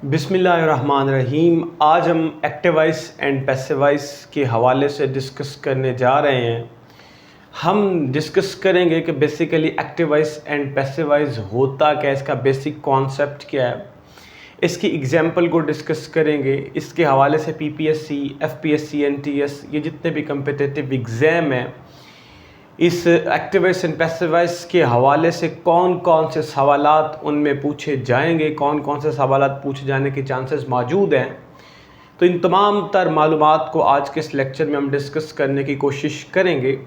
बिस्मिल्लाहिर्रहमानिर्रहीम। आज हम एक्टिवाइज एंड पैसिवाइज के हवाले से डिस्कस करने जा रहे हैं। हम डिस्कस करेंगे कि बेसिकली एक्टिवाइज एंड पैसिवाइज होता क्या है, इसका बेसिक कॉन्सेप्ट क्या है, इसकी एग्जांपल को डिस्कस करेंगे। इसके हवाले से पीपीएससी, एफपीएससी, एनटीएस, ये जितने भी कम्पिटिटिव एग्ज़ाम हैं, इस एक्टिवाइज एंड पैसिवाइज के हवाले से कौन कौन से सवालात उनमें पूछे जाएंगे, कौन कौन से सवालात पूछे जाने के चांसेस मौजूद हैं। तो इन तमाम तर मालूमात को आज के इस लेक्चर में हम डिस्कस करने की कोशिश करेंगे।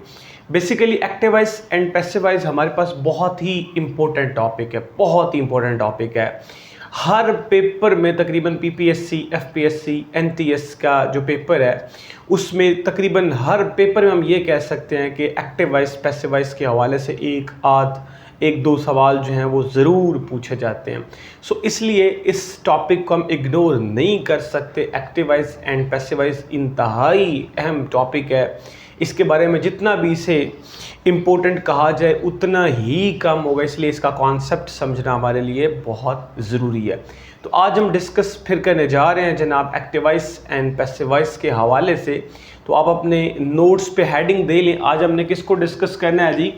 बेसिकली एक्टिवाइज एंड पैसिवाइज हमारे पास बहुत ही इम्पोर्टेंट टॉपिक है, बहुत ही इम्पोर्टेंट टॉपिक है। हर पेपर में तकरीबन पीपीएससी, एफपीएससी, एनटीएस का जो पेपर है उसमें तकरीबन हर पेपर में हम ये कह सकते हैं कि एक्टिवाइज पैसिवाइज के हवाले से एक दो सवाल जो हैं वो ज़रूर पूछे जाते हैं। सो इसलिए इस टॉपिक को हम इग्नोर नहीं कर सकते। एक्टिवाइज एंड पैसिवाइज इंतहाई अहम टॉपिक है। इसके बारे में जितना भी इसे इम्पोर्टेंट कहा जाए उतना ही कम होगा, इसलिए इसका कॉन्सेप्ट समझना हमारे लिए बहुत ज़रूरी है। तो आज हम डिस्कस फिर करने जा रहे हैं जनाब एक्टिवाइज एंड पैसिवाइज के हवाले से। तो आप अपने नोट्स पे हेडिंग दे लें। आज हमने किसको डिस्कस करना है जी?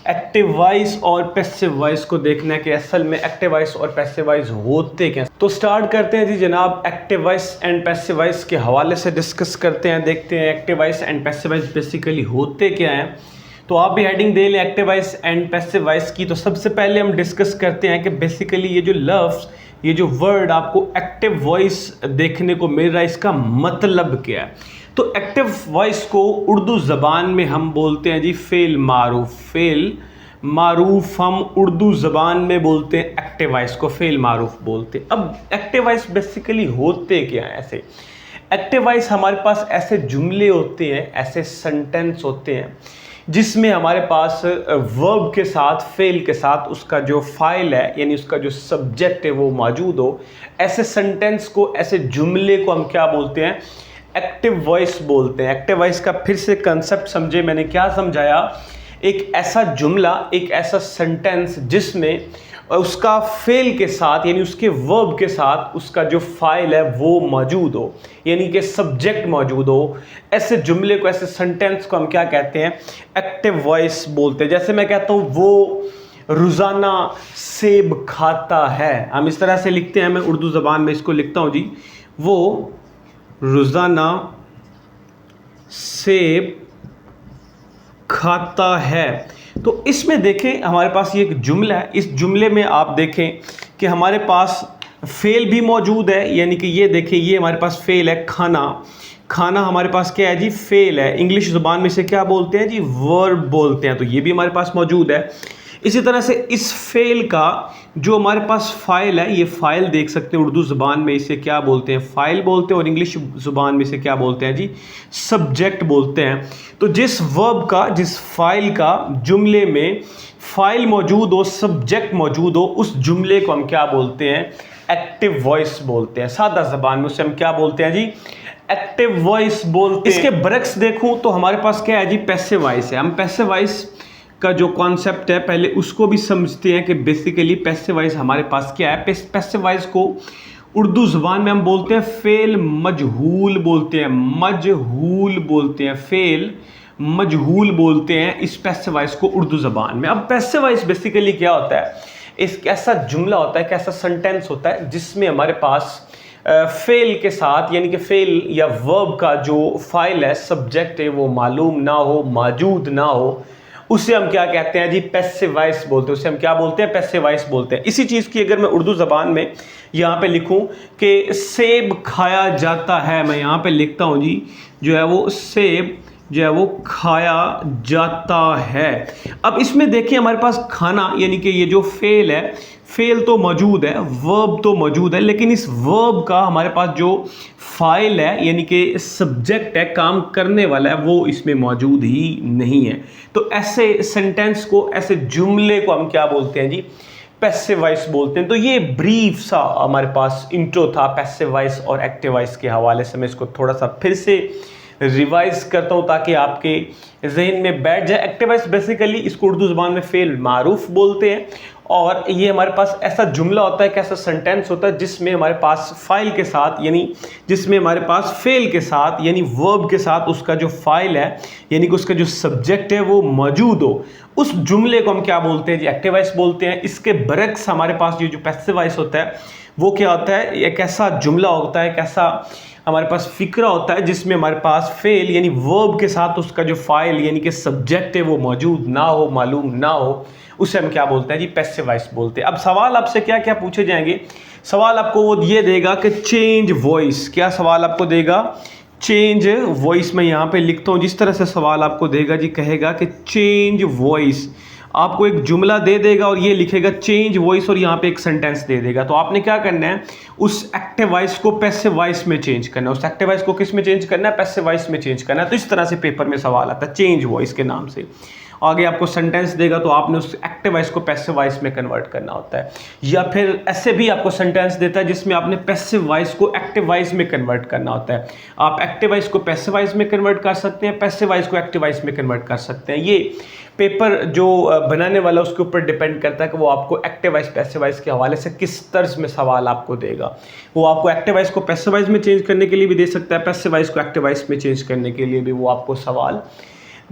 एक्टिवाइज और पैसिवाइज को देखना है कि असल में एक्टिवाइज और पैसिवाइज होते क्या। तो स्टार्ट करते हैं जी जनाब, एक्टिवाइज एंड पैसिवाइज के हवाले से डिस्कस करते हैं, देखते हैं एक्टिवाइज एंड पैसिवाइज बेसिकली होते क्या हैं। तो आप भी हेडिंग दे लें एक्टिवाइज एंड पैसिवाइज की। तो सबसे पहले हम डिस्कस करते हैं कि बेसिकली ये जो लफ्ज़, ये जो वर्ड आपको एक्टिव वॉइस देखने को मिल रहा है, इसका मतलब क्या है। तो एक्टिव वॉइस को उर्दू ज़बान में हम बोलते हैं जी फ़ेल मारूफ। फ़ेल मारूफ हम उर्दू ज़बान में बोलते हैं, एक्टिवाइज को फ़ेल मारूफ बोलते हैं। अब एक्टिवाइज बेसिकली होते क्या हैं? ऐसे एक्टिवाइज हमारे पास ऐसे जुमले होते हैं, ऐसे सेंटेंस होते हैं जिसमें हमारे पास वर्ब के साथ, फेल के साथ उसका जो फाइल है यानी उसका जो सब्जेक्ट है वो मौजूद हो। ऐसे सेंटेंस को, ऐसे जुमले को हम क्या बोलते हैं? एक्टिव वॉइस बोलते हैं। एक्टिव वॉइस का फिर से कंसेप्ट समझे, मैंने क्या समझाया? एक ऐसा जुमला, एक ऐसा सेंटेंस जिसमें उसका फेल के साथ यानी उसके वर्ब के साथ उसका जो फाइल है वो मौजूद हो, यानी कि सब्जेक्ट मौजूद हो। ऐसे जुमले को, ऐसे सेंटेंस को हम क्या कहते हैं? एक्टिव वॉइस बोलते हैं। जैसे मैं कहता हूँ वो रोज़ाना सेब खाता है, हम इस तरह से लिखते हैं। मैं उर्दू ज़बान में इसको लिखता हूँ जी, वो रोज़ाना सेब खाता है। तो इसमें देखें हमारे पास ये एक जुमला है। इस जुमले में आप देखें कि हमारे पास फेल भी मौजूद है, यानी कि ये देखें, ये हमारे पास फेल है। खाना, खाना हमारे पास क्या है जी? फेल है। इंग्लिश ज़ुबान में से क्या बोलते हैं जी? वर्ब बोलते हैं। तो ये भी हमारे पास मौजूद है। इसी तरह से इस फेल का जो हमारे पास फाइल है, ये फाइल देख सकते हैं, उर्दू ज़ुबान में इसे क्या बोलते हैं? फाइल बोलते हैं, और इंग्लिश ज़ुबान में इसे क्या बोलते हैं जी? सब्जेक्ट बोलते हैं। तो जिस वर्ब का, जिस फाइल का जुमले में फाइल मौजूद हो, सब्जेक्ट मौजूद हो, उस जुमले को हम क्या बोलते हैं? एक्टिव वॉइस बोलते हैं। सादा ज़बान में उसे हम क्या बोलते हैं जी? एक्टिव वॉइस बोलते हैं। इसके बरक्स देखूं तो हमारे पास क्या है जी? पैसिव वॉइस है। हम पैसिव वॉइस का जो कॉन्सेप्ट है पहले उसको भी समझते हैं कि बेसिकली पैसिव वॉइस हमारे पास क्या है। पैसिव वॉइस को उर्दू ज़ुबान में हम बोलते हैं फ़ेल मजहूल बोलते हैं, मजहूल बोलते हैं, फ़ेल मजहूल बोलते हैं इस पैसिव वॉइस को उर्दू ज़बान में। अब पैसिव वॉइस बेसिकली क्या होता है? एक ऐसा जुमला होता है, एक ऐसा सेंटेंस होता है जिसमें हमारे पास फेल के साथ यानी कि फेल या वर्ब का जो फाइल है, सब्जेक्ट है, वो मालूम ना हो, मौजूद ना हो, उसे हम क्या कहते हैं जी? पैसिव वॉइस बोलते हैं। उसे हम क्या बोलते हैं? पैसिव वॉइस बोलते हैं। इसी चीज़ की अगर मैं उर्दू ज़बान में यहाँ पे लिखूँ कि सेब खाया जाता है, मैं यहाँ पे लिखता हूँ जी, जो है वो सेब जो है वो खाया जाता है। अब इसमें देखिए हमारे पास खाना यानी कि ये जो फेल है, फेल तो मौजूद है, वर्ब तो मौजूद है, लेकिन इस वर्ब का हमारे पास जो फाइल है यानी कि सब्जेक्ट है, काम करने वाला है, वो इसमें मौजूद ही नहीं है। तो ऐसे सेंटेंस को, ऐसे जुमले को हम क्या बोलते हैं जी? पैसिव वॉइस बोलते हैं। तो ये ब्रीफ सा हमारे पास इंट्रो था पैसिव वॉइस और एक्टिव वॉइस के हवाले से। मैं इसको थोड़ा सा फिर से रिवाइज करता हूँ ताकि आपके जहन में बैठ जाए। एक्टिव वॉइस बेसिकली इसको उर्दू ज़ुबान में फेल मारूफ बोलते हैं, और ये हमारे पास ऐसा जुमला होता है, एक ऐसा सेंटेंस होता है जिसमें हमारे पास फाइल के साथ, यानी जिसमें हमारे पास फेल के साथ यानी वर्ब के साथ उसका जो फाइल है यानी कि उसका जो सब्जेक्ट है वो मौजूद हो। उस जुमले को हम क्या बोलते हैं जी? एक्टिव वॉइस बोलते हैं। इसके बरक्स हमारे पास ये जो पैसिव वॉइस होता है वो क्या होता है? एक ऐसा जुमला होता है, एक ऐसा हमारे पास फिक्रा होता है जिसमें हमारे पास फेल यानी वर्ब के साथ उसका जो फाइल यानी कि सब्जेक्ट है वो मौजूद ना हो, मालूम ना हो, उसे हम क्या बोलते हैं जी? पैसिव वॉइस बोलते हैं। अब सवाल आपसे क्या क्या पूछे जाएंगे? सवाल आपको वो ये देगा कि चेंज वॉइस। क्या सवाल आपको देगा? Change voice. मैं यहाँ पे लिखता हूँ जिस तरह से सवाल आपको देगा जी, कहेगा कि चेंज वॉइस। आपको एक जुमला दे देगा और ये लिखेगा चेंज वॉइस और यहाँ पे एक सेंटेंस दे देगा। तो आपने क्या करना है? उस एक्टिव वॉइस को पैसिव वॉइस में चेंज करना है। उस एक्टिव वॉइस को किस में चेंज करना है? पैसिव वॉइस में चेंज करना है। तो इस तरह से पेपर में सवाल आता है चेंज वॉइस के नाम से। आगे आपको सेंटेंस देगा तो आपने उस एक्टिव वॉइस को पैसिव वॉइस में कन्वर्ट करना होता है, या फिर ऐसे भी आपको सेंटेंस देता है जिसमें आपने पैसिव वॉइस को एक्टिव वॉइस में कन्वर्ट करना होता है। आप एक्टिव वॉइस को पैसिव वॉइस में कन्वर्ट कर सकते हैं, पैसिव वॉइस को एक्टिव वॉइस में कन्वर्ट कर सकते हैं। ये पेपर जो बनाने वाला उसके ऊपर डिपेंड करता है कि वो आपको एक्टिव वॉइस पैसिव वॉइस के हवाले से किस तर्ज में सवाल आपको देगा। वो आपको एक्टिव वॉइस को पैसिव वॉइस में चेंज करने के लिए भी दे सकता है, पैसिव वॉइस को एक्टिव वॉइस में चेंज करने के लिए भी वो आपको सवाल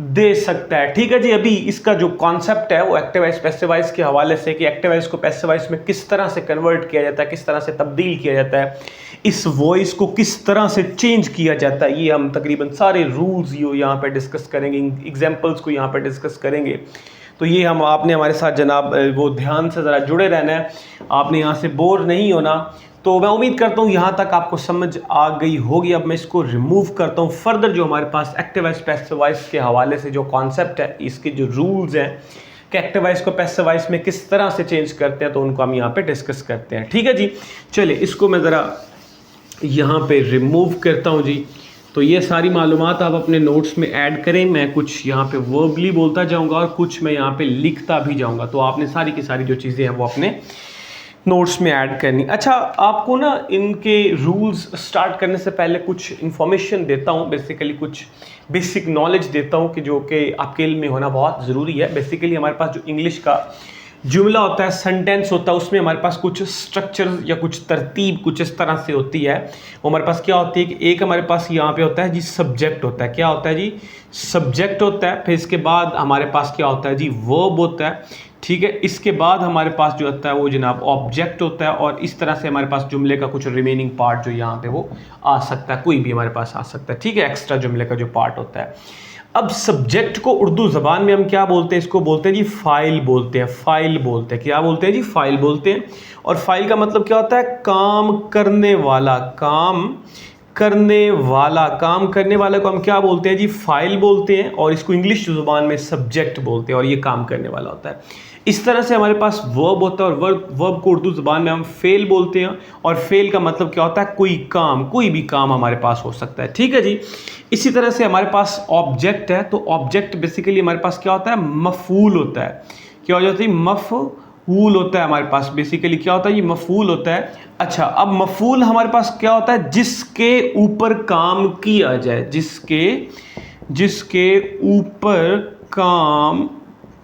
दे सकता है। ठीक है जी। अभी इसका जो कॉन्सेप्ट है वो एक्टिव वॉइस पैसिव वॉइस के हवाले से कि एक्टिव वॉइस को पैसिव वॉइस में किस तरह से कन्वर्ट किया जाता है, किस तरह से तब्दील किया जाता है, इस वॉइस को किस तरह से चेंज किया जाता है, ये हम तकरीबन सारे रूल्स यहाँ पे डिस्कस करेंगे, एग्जाम्पल्स को यहाँ पे डिस्कस करेंगे। तो ये हम आपने हमारे साथ जनाब वो ध्यान से ज़रा जुड़े रहना है, आपने यहाँ से बोर नहीं होना। तो मैं उम्मीद करता हूँ यहाँ तक आपको समझ आ गई होगी। अब मैं इसको रिमूव करता हूँ। फर्दर जो हमारे पास एक्टिव वॉइस पैसिव वॉइस के हवाले से जो कॉन्सेप्ट है, इसके जो रूल्स हैं कि एक्टिव वॉइस को पैसिव वॉइस में किस तरह से चेंज करते हैं, तो उनको हम यहाँ पे डिस्कस करते हैं। ठीक है जी। चलिए इसको मैं ज़रा यहाँ पे रिमूव करता हूँ जी। तो ये सारी मालूमात आप अपने नोट्स में ऐड करें। मैं कुछ यहाँ पे वर्बली बोलता जाऊँगा और कुछ मैं यहाँ पे लिखता भी जाऊँगा। तो आपने सारी की सारी जो चीज़ें हैं वो अपने नोट्स में ऐड करनी। अच्छा, आपको ना इनके रूल्स स्टार्ट करने से पहले कुछ इन्फॉर्मेशन देता हूँ, बेसिकली कुछ बेसिक नॉलेज देता हूँ कि जो कि आपके इल्म में होना बहुत ज़रूरी है। बेसिकली हमारे पास जो इंग्लिश का जुमला होता है, सेंटेंस होता है, उसमें हमारे पास कुछ स्ट्रक्चर या कुछ तरतीब कुछ इस तरह से होती है। वो हमारे पास क्या होती है कि एक हमारे पास यहाँ पे होता है जी सब्जेक्ट होता है। क्या होता है जी? सब्जेक्ट होता है। फिर इसके बाद हमारे पास क्या होता है जी? वर्ब होता है। ठीक है। इसके बाद हमारे पास जो होता है वो जनाब ऑब्जेक्ट होता है, और इस तरह से हमारे पास जुमले का कुछ रिमेनिंग पार्ट जो यहाँ पे वो आ सकता है, कोई भी हमारे पास आ सकता है। ठीक है। एक्स्ट्रा जुमले का जो पार्ट होता है। अब सब्जेक्ट को उर्दू ज़बान में हम क्या बोलते हैं? इसको बोलते हैं जी फाइल बोलते हैं। फाइल बोलते हैं। क्या बोलते हैं जी? फाइल बोलते हैं। और फाइल का मतलब क्या होता है? काम करने वाला। काम करने वाला। काम करने वाले को हम क्या बोलते हैं जी? फाइल बोलते हैं। और इसको इंग्लिश ज़ुबान में सब्जेक्ट बोलते हैं, और ये काम करने वाला होता है। इस तरह से हमारे पास वर्ब होता है, और वर्ब को उर्दू ज़बान में हम फेल बोलते हैं। और फेल का मतलब क्या होता है? कोई काम, कोई भी काम हमारे पास हो सकता है। ठीक है जी। इसी तरह से हमारे पास ऑब्जेक्ट है। तो ऑब्जेक्ट बेसिकली हमारे पास क्या होता है? मफूल होता है। क्या हो जाता है? मफूल होता है हमारे पास। बेसिकली क्या होता है? ये मफूल होता है। अच्छा, अब मफूल हमारे पास क्या होता है? जिसके ऊपर काम किया जाए। जिसके ऊपर काम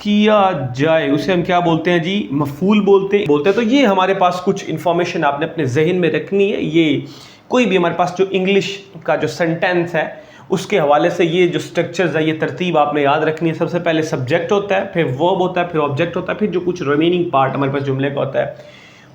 किया जाए उसे हम क्या बोलते हैं जी? मफूल बोलते हैं। तो ये हमारे पास कुछ इंफॉर्मेशन आपने अपने जहन में रखनी है। ये कोई भी हमारे पास जो इंग्लिश का जो सेंटेंस है उसके हवाले से ये जो स्ट्रक्चर्स है, ये तरतीब आपने याद रखनी है। सबसे पहले सब्जेक्ट होता है, फिर वर्ब होता है, फिर ऑब्जेक्ट होता है, फिर जो कुछ रिमेनिंग पार्ट हमारे पास जुमले का होता है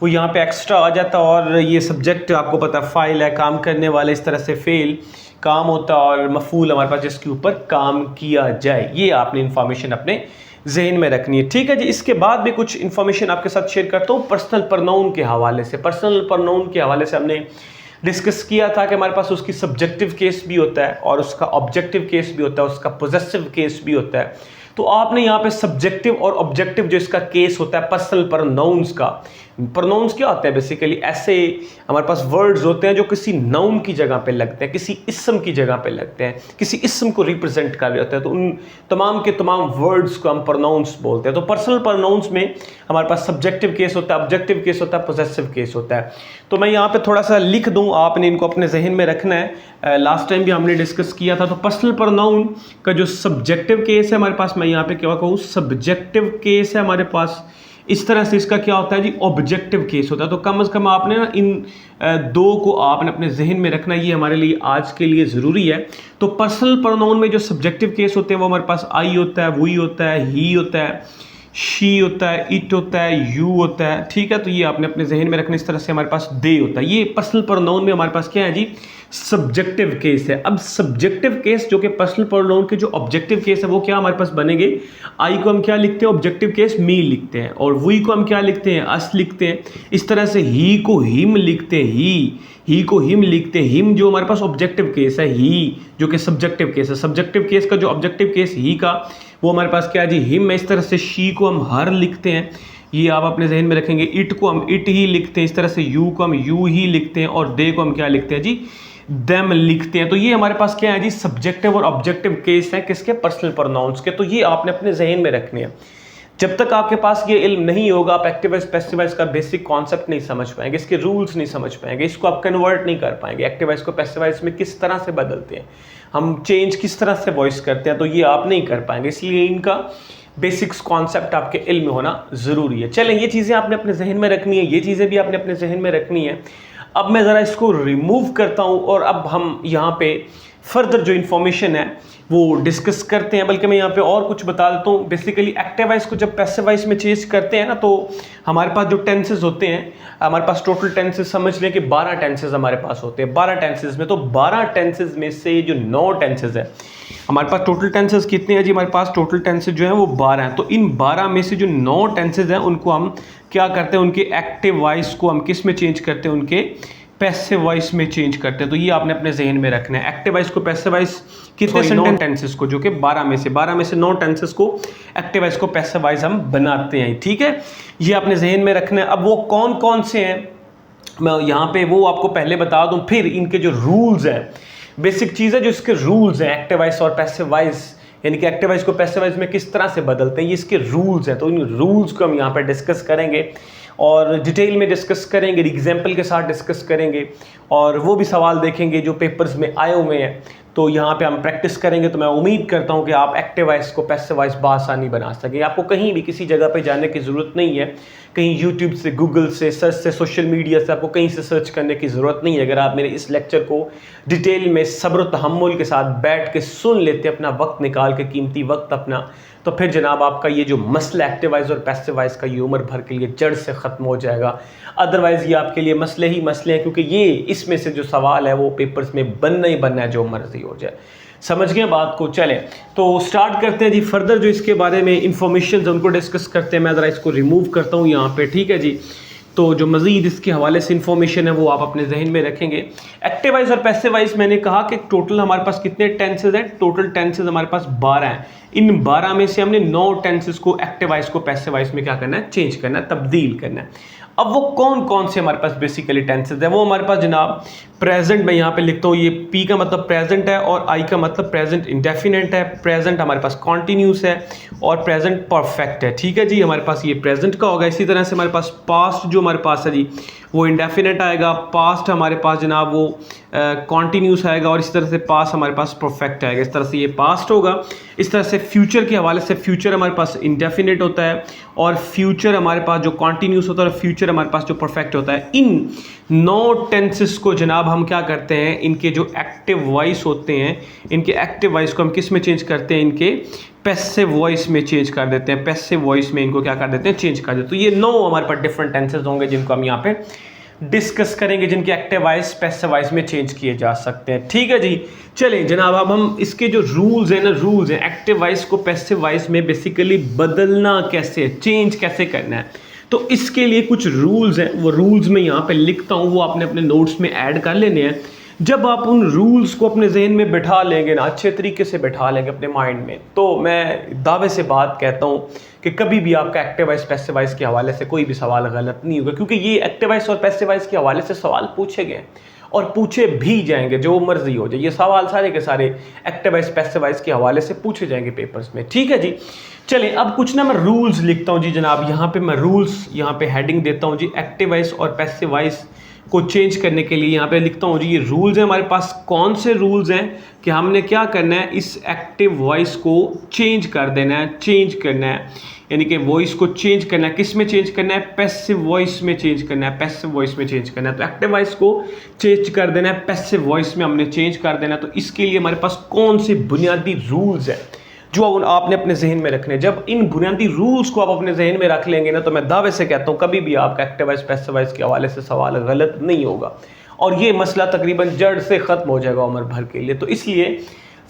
वो यहाँ पे एक्स्ट्रा आ जाता है। और ये सब्जेक्ट आपको पता है फाइल है, काम करने वाले, इस तरह से फेल काम होता है, और मफूल हमारे पास जिसके ऊपर काम किया जाए। ये आपने इंफॉर्मेशन अपने जहन में रखनी है। ठीक है जी। इसके बाद भी कुछ इन्फॉर्मेशन आपके साथ शेयर करता हूँ पर्सनल प्रोनाउन के हवाले से। पर्सनल प्रोनाउन के हवाले से हमने डिस्कस किया था कि हमारे पास उसकी सब्जेक्टिव केस भी होता है और उसका ऑब्जेक्टिव केस भी होता है, उसका पोजेसिव केस भी होता है। तो आपने यहाँ पे सब्जेक्टिव और ऑब्जेक्टिव जो इसका केस होता है पर्सनल प्रोनाउंस का, प्रोनाउंस क्या होता है बेसिकली, ऐसे हमारे पास वर्ड्स होते हैं जो किसी नाउन की जगह पे लगते हैं, किसी इस्म की जगह पे लगते हैं, किसी इस्म को रिप्रेजेंट कर रहे होते हैं, तो उन तमाम के तमाम वर्ड्स को हम प्रोनाउंस बोलते हैं। तो पर्सनल प्रोनाउंस में हमारे पास सब्जेक्टिव केस होता है, ऑब्जेक्टिव केस होता है, पोजेसिव केस होता है। तो मैं यहाँ पे थोड़ा सा लिख दूँ, आपने इनको अपने जहन में रखना है। लास्ट टाइम भी हमने डिस्कस किया था। तो पर्सनल प्रोनाउन का जो सब्जेक्टिव केस है हमारे पास, मैं यहाँ पे क्या कहूँ, सब्जेक्टिव केस है हमारे पास। इस तरह से इसका क्या होता है जी, ऑब्जेक्टिव केस होता है। तो कम से कम आपने ना इन दो को आपने अपने जहन में रखना, ये हमारे लिए आज के लिए ज़रूरी है। तो पर्सनल प्रोनाउन में जो सब्जेक्टिव केस होते हैं वो हमारे पास आई होता है, वी होता है, ही होता है, शी होता है, इट होता है, यू होता है, ठीक है। तो ये आपने अपने जहन में रखना। इस तरह से हमारे पास दे होता है। ये पर्सनल प्रोनाउन में हमारे पास क्या है जी, सब्जेक्टिव केस है। अब सब्जेक्टिव केस जो कि पर्सनल प्रोनाउन के जो ऑब्जेक्टिव केस है वो क्या हमारे पास बनेंगे, आई को हम क्या लिखते हैं, ऑब्जेक्टिव केस मी लिखते हैं, और वी को हम क्या लिखते हैं, अस लिखते हैं। इस तरह से ही को हिम लिखते हैं, ही को हिम लिखते हैं। हिम जो हमारे पास ऑब्जेक्टिव केस है, ही जो कि सब्जेक्टिव केस है। सब्जेक्टिव केस का जो ऑब्जेक्टिव केस ही का, वो हमारे पास क्या है जी, हिम है। इस तरह से शी को हम हर लिखते हैं, ये आप अपने जहन में रखेंगे। इट को हम इट ही लिखते हैं। इस तरह से यू को हम यू ही लिखते हैं, और दे को हम क्या लिखते हैं जी, देम लिखते हैं। तो ये हमारे पास क्या है जी, सब्जेक्टिव और ऑब्जेक्टिव केस है किसके, पर्सनल प्रोनाउंस के। तो ये आपने अपने जहन में रखने हैं। जब तक आपके पास ये इल्म नहीं होगा, आप एक्टिव वॉइस पैसिव वॉइस का बेसिक कॉन्सेप्ट नहीं समझ पाएंगे, इसके रूल्स नहीं समझ पाएंगे, इसको आप कन्वर्ट नहीं कर पाएंगे। एक्टिव वॉइस को पैसिव वॉइस में किस तरह से बदलते हैं, हम चेंज किस तरह से वॉइस करते हैं, तो ये आप नहीं कर पाएंगे। इसलिए इनका बेसिक्स कॉन्सेप्ट आपके इल्म में होना ज़रूरी है। चलें, ये चीज़ें आपने अपने जहन में रखनी है, ये चीज़ें भी आपने अपने जहन में रखनी है। अब मैं ज़रा इसको रिमूव करता हूँ, और अब हम यहाँ पे फर्दर जो इन्फॉर्मेशन है वो डिस्कस करते हैं। बल्कि मैं यहाँ पे और कुछ बता देता हूँ। बेसिकली एक्टिव वॉइस को जब पैसिव वॉइस में चेंज करते हैं ना, तो हमारे पास जो टेंसेस होते हैं, हमारे पास टोटल टेंसेस समझ लें कि 12 टेंसेस हमारे पास होते हैं। 12 टेंसेस में, तो 12 टेंसेस में से जो 9 टेंसेस है हमारे पास, टोटल टेंसेस कितने हैं जी, हमारे पास टोटल टेंसेस जो है वो 12 हैं। तो इन 12 में से जो 9 टेंसेस हैं उनको हम क्या करते हैं, उनके एक्टिव वॉइस को हम किस में चेंज करते हैं, उनके पैसिव वॉइस में चेंज करते हैं। तो ये आपने अपने जहन में रखना है। एक्टिव वॉइस को पैसिव वॉइस कितने 9 टेंसेस को, जो कि 12 में से 9 टेंसेस को एक्टिव वॉइस को पैसिव वॉइस हम बनाते हैं, ठीक है। ये आपने जहन में रखना है। अब वो कौन कौन से हैं मैं यहाँ पे वो आपको पहले बता दूं, फिर इनके जो रूल्स हैं, बेसिक चीज़ है जो इसके रूल्स हैं एक्टिव वॉइस और पैसिव वॉइस, यानी कि एक्टिव वॉइस को पैसिव वॉइस में किस तरह से बदलते हैं, ये इसके रूल्स हैं। तो इन रूल्स को हम यहाँ पे डिस्कस करेंगे और डिटेल में डिस्कस करेंगे, एग्जाम्पल के साथ डिस्कस करेंगे, और वो भी सवाल देखेंगे जो पेपर्स में आए हुए हैं। तो यहाँ पे हम प्रैक्टिस करेंगे। तो मैं उम्मीद करता हूँ कि आप एक्टिव वॉइस को पैसिव वॉइस बआसानी बना सकें। आपको कहीं भी किसी जगह पे जाने की ज़रूरत नहीं है, कहीं यूट्यूब से, गूगल से, सर्च से, सोशल मीडिया से आपको कहीं से सर्च करने की ज़रूरत नहीं है। अगर आप मेरे इस लेक्चर को डिटेल में सब्र तहम्मुल के साथ बैठ के सुन लेते, अपना वक्त निकाल के, कीमती वक्त अपना, तो फिर जनाब आपका ये जो मसला एक्टिव वॉइस और पैसिव वॉइस का ये उम्र भर के लिए जड़ से ख़त्म हो जाएगा। अदरवाइज़ ये आपके लिए मसले ही मसले हैं, क्योंकि ये इसमें से जो सवाल है वो पेपर्स में बनना ही बनना है, जो मर्जी हो जाए। समझ गए बात को। चलें तो स्टार्ट करते हैं जी। फर्दर जो इसके बारे में इंफॉर्मेशन उनको डिस्कस करते हैं। मैं ज़रा इसको रिमूव करता हूँ यहाँ पे, ठीक है जी। तो जो मज़ीद इसके हवाले से इंफॉर्मेशन है वो आप अपने जहन में रखेंगे। एक्टिव वॉइस और पैसिव वॉइस मैंने कहा कि टोटल हमारे पास कितने टेंसेज हैं, टोटल टेंसेज हमारे पास 12 हैं। इन 12 में से हमने 9 टेंसेज को एक्टिव वॉइस को पैसिव वॉइस में क्या करना है, चेंज करना है, तब्दील करना है। अब वो कौन कौन से हमारे पास बेसिकली टेंसेज है, वो हमारे पास जनाब प्रेजेंट, मैं यहाँ पे लिखता हूँ, ये पी का मतलब प्रेजेंट है और आई का मतलब प्रेजेंट इंडेफिनेट है। प्रेजेंट हमारे पास कॉन्टिन्यूस है और प्रेजेंट परफेक्ट है, ठीक है जी। हमारे पास ये प्रेजेंट का होगा। इसी तरह से हमारे पास पास्ट जो हमारे पास है जी वो इंडेफिनेट आएगा। पास्ट हमारे पास जनाब वो कॉन्टिन्यूस आएगा, और इस तरह से पास्ट हमारे पास परफेक्ट आएगा। इस तरह से ये पास्ट होगा। इस तरह से फ्यूचर के हवाले से फ्यूचर हमारे पास इंडेफिनेट होता है, और फ्यूचर हमारे पास जो कॉन्टिन्यूस होता है, और फ्यूचर हमारे पास जो परफेक्ट होता है। इन 9 टेंसेस को जनाब हम क्या करते हैं, इनके जो एक्टिव वॉइस होते हैं, इनके एक्टिव वॉइस को हम किस में चेंज करते हैं, इनके पैसिव वॉइस में चेंज कर देते हैं। पैसिव वॉइस में इनको क्या कर देते हैं, चेंज कर देते हैं। तो ये 9 हमारे पास डिफरेंट टेंसेस होंगे जिनको हम यहाँ पे डिस्कस करेंगे, जिनके एक्टिव वॉइस पैसिव वॉइस में चेंज किए जा सकते हैं, ठीक है जी। चलें जनाब, अब हम इसके जो रूल्स हैं ना, रूल्स हैं एक्टिव वॉइस को पैसिव वॉइस में बेसिकली बदलना कैसे, चेंज कैसे करना है, तो इसके लिए कुछ रूल्स हैं। वो रूल्स मैं यहाँ पे लिखता हूँ, वो आपने अपने नोट्स में ऐड कर लेने हैं। जब आप उन रूल्स को अपने जहन में बिठा लेंगे ना, अच्छे तरीके से बिठा लेंगे अपने माइंड में, तो मैं दावे से बात कहता हूँ कि कभी भी आपका एक्टिव वॉइस पैसिव वॉइस के हवाले से कोई भी सवाल गलत नहीं होगा, क्योंकि ये एक्टिव वॉइस और पैसिव वॉइस के हवाले से सवाल पूछे गए और पूछे भी जाएंगे, जो मर्जी हो जाए। ये सवाल सारे के सारे एक्टिव वॉइस पैसिव वॉइस के हवाले से पूछे जाएंगे पेपर्स में, ठीक है जी। चलिए अब कुछ ना मैं रूल्स लिखता हूँ जी जनाब, यहाँ पे मैं रूल्स यहाँ पे हेडिंग देता हूँ जी, एक्टिव वॉइस और पैसिव वॉइस को चेंज करने के लिए यहाँ पे लिखता हूँ जी ये रूल्स हैं हमारे पास। कौन से रूल्स हैं कि हमने क्या करना है, इस एक्टिव वॉइस को चेंज कर देना है, चेंज करना है, यानी कि वॉइस को चेंज करना है। किस में चेंज करना है? पैसिव वॉइस में चेंज करना है, पैसिव वॉइस में चेंज करना है। तो एक्टिव वॉइस को चेंज कर देना है, पैसिव वॉइस में हमने चेंज कर देना है। तो इसके लिए हमारे पास कौन से बुनियादी रूल्स हैं जो आपने अपने जहन में रखने। जब इन बुनियादी रूल्स को आप अपने जहन में रख लेंगे ना, तो मैं दावे से कहता हूँ कभी भी आपका एक्टिव वॉइस पैसिव वॉइस के हवाले से सवाल गलत नहीं होगा और ये मसला तकरीबन जड़ से ख़त्म हो जाएगा उम्र भर के लिए। तो इसलिए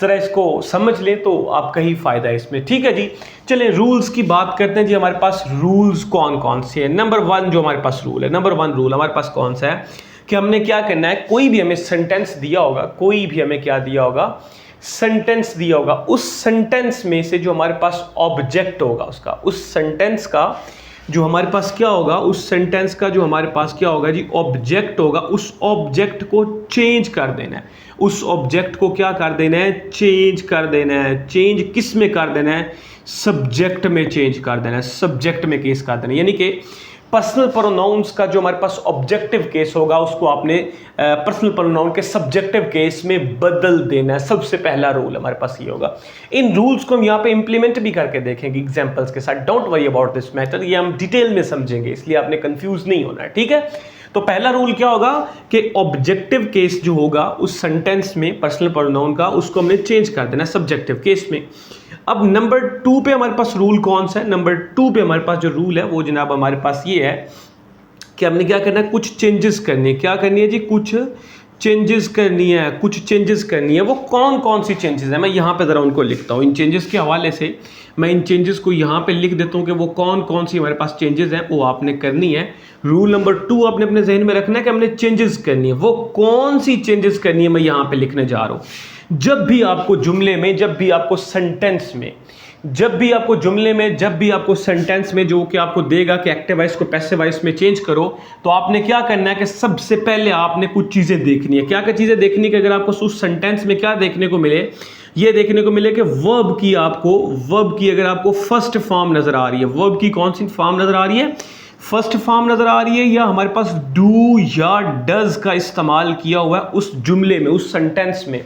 ज़रा इसको समझ लें तो आपका ही फ़ायदा है इसमें, ठीक है जी। चलें रूल्स की बात करते हैं जी। हमारे पास रूल्स कौन कौन से हैं? नंबर 1 जो हमारे पास रूल है, नंबर 1 रूल हमारे पास कौन सा है कि हमने क्या करना है, कोई भी हमें सेंटेंस दिया होगा, कोई भी हमें क्या दिया होगा, सेंटेंस दिया होगा, उस सेंटेंस में से जो हमारे पास ऑब्जेक्ट होगा उसका, उस सेंटेंस का जो हमारे पास क्या होगा, उस सेंटेंस का जो हमारे पास क्या होगा जी, ऑब्जेक्ट होगा, उस ऑब्जेक्ट को चेंज कर देना है। उस ऑब्जेक्ट को क्या कर देना है? चेंज कर देना है। चेंज किस में कर देना है? सब्जेक्ट में चेंज कर देना है, सब्जेक्ट में केस कर देना है। यानी कि पर्सनल प्रोनाउंस का जो हमारे पास ऑब्जेक्टिव केस होगा उसको आपने पर्सनल प्रोनाउन के सब्जेक्टिव केस में बदल देना है। सबसे पहला रूल हमारे पास ये होगा। इन रूल्स को हम यहाँ पे इंप्लीमेंट भी करके देखेंगे एग्जांपल्स के साथ। Don't worry about this matter, ये हम डिटेल में समझेंगे, इसलिए आपने कंफ्यूज नहीं होना है, ठीक है। तो पहला रूल क्या होगा कि ऑब्जेक्टिव केस जो होगा उस सेंटेंस में पर्सनल प्रोनाउन का, उसको हमने चेंज कर देना सब्जेक्टिव केस में। अब नंबर 2 पे हमारे पास रूल कौन सा है? नंबर 2 पे हमारे पास जो रूल है वो जनाब हमारे पास ये है कि हमने क्या करना है, कुछ चेंजेस करनी है। क्या करनी है जी? कुछ चेंजेस करनी है, कुछ चेंजेस करनी है। वो कौन कौन सी चेंजेस है मैं यहाँ पे ज़रा उनको लिखता हूँ। इन चेंजेस के हवाले से मैं इन चेंजेस को यहाँ पे लिख देता हूँ कि वो कौन कौन सी हमारे पास चेंजेस हैं, वो आपने करनी है। रूल नंबर 2 आपने अपने जहन में रखना है कि हमने चेंजेस करनी है। वो कौन सी चेंजेस करनी है मैं यहाँ पे लिखने जा रहा हूँ। जब भी आपको जुमले में, जब भी आपको सेंटेंस में, जब भी आपको जुमले में, जब भी आपको सेंटेंस में जो कि आपको देगा कि एक्टिव वॉइस को पैसिव वॉइस में चेंज करो, तो आपने क्या करना है कि सबसे पहले आपने कुछ चीज़ें देखनी है। क्या क्या चीज़ें देखनी है कि अगर आपको उस सेंटेंस में क्या देखने को मिले, ये देखने को मिले कि वर्ब की, आपको वर्ब की अगर आपको फर्स्ट फॉर्म नज़र आ रही है, वर्ब की कौन सी फॉर्म नज़र आ रही है? फर्स्ट फॉर्म नज़र आ रही है, या हमारे पास डू या डज का इस्तेमाल किया हुआ है उस जुमले में, उस सेंटेंस में।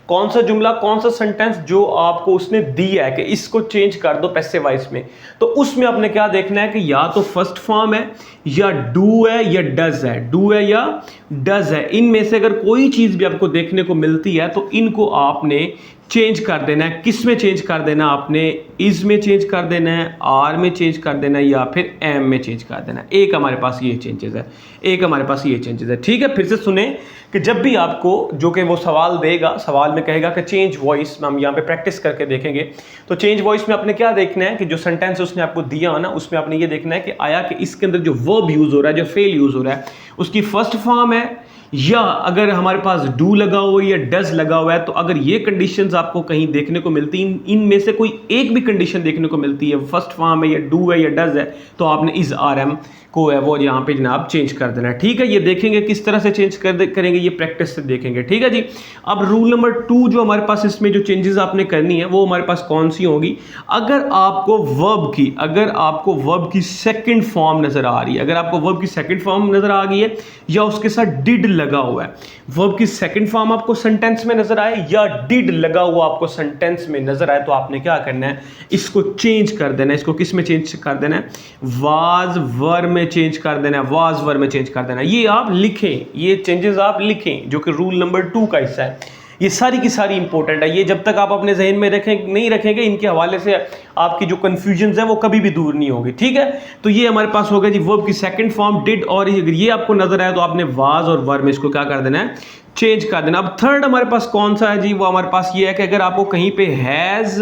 कौन सा जुमला, कौन सा सेंटेंस जो आपको उसने दिया है कि इसको चेंज कर दो पैसिव वॉइस में, तो उसमें आपने क्या देखना है कि या तो फर्स्ट फॉर्म है, या डू है, या डज है, डू है या डज है। इनमें से अगर कोई चीज़ भी आपको देखने को मिलती है तो इनको आपने चेंज कर देना है। किस में चेंज कर देना? आपने इज में चेंज कर देना है, आर में चेंज कर देना है, या फिर एम में चेंज कर देना है। एक हमारे पास ये चेंजेस है, एक हमारे पास ये चेंजेस है, ठीक है। फिर से सुने कि जब भी आपको जो कि वो सवाल देगा, सवाल में कहेगा कि चेंज वॉइस, हम यहाँ पे प्रैक्टिस करके देखेंगे। तो चेंज वॉइस में आपने क्या देखना है कि जो सेंटेंस उसने आपको दिया हो ना, उसमें आपने ये देखना है कि आया कि इसके अंदर जो वर्ब यूज़ हो रहा है, जो फेल यूज़ हो रहा है, उसकी फर्स्ट फॉर्म है, या अगर हमारे पास डू लगा हुआ है या डज लगा हुआ है। तो अगर ये कंडीशंस आपको कहीं देखने को मिलती हैं, इनमें से कोई एक भी कंडीशन देखने को मिलती है, फर्स्ट फॉर्म है या डू है या डज है, तो आपने इज आर एम को है वो यहाँ पे जनाब चेंज कर देना है, ठीक है। ये देखेंगे किस तरह से चेंज करेंगे, ये प्रैक्टिस से देखेंगे, ठीक है जी। अब रूल नंबर 2 जो हमारे पास इसमें जो चेंजेस आपने करनी है वो हमारे पास कौन सी होगी? अगर आपको वर्ब की, अगर आपको वर्ब की सेकंड फॉर्म नजर आ रही है, अगर आपको वर्ब की सेकंड फॉर्म नजर आ गई है, या उसके साथ डिड लगा हुआ है, वर्ब की सेकंड फॉर्म आपको सेंटेंस में नजर आए या डिड लगा हुआ आपको सेंटेंस में नजर आए, तो आपने क्या करना है, इसको चेंज कर देना है। इसको किस में चेंज कर देना है? वाज वर में चेंज कर देना है, वाज वर में चेंज कर देना है। ये आप लिखें, ये चेंजेस आप लिखें जो कि रूल नंबर 2 का हिस्सा है। ये सारी की सारी इंपॉर्टेंट है। ये जब तक आप अपने जहन में नहीं रखेंगे, इनके हवाले से आपकी जो कंफ्यूजन है वो कभी भी दूर नहीं होगी, ठीक है। तो ये हमारे पास हो गया जी वर्ब की सेकंड फॉर्म डिड, और अगर ये आपको नजर आया तो आपने वाज और वर में इसको क्या कर देना है, चेंज कर देना। अब थर्ड हमारे पास कौन सा है जी? वो हमारे पास ये है कि अगर आपको कहीं पे हैज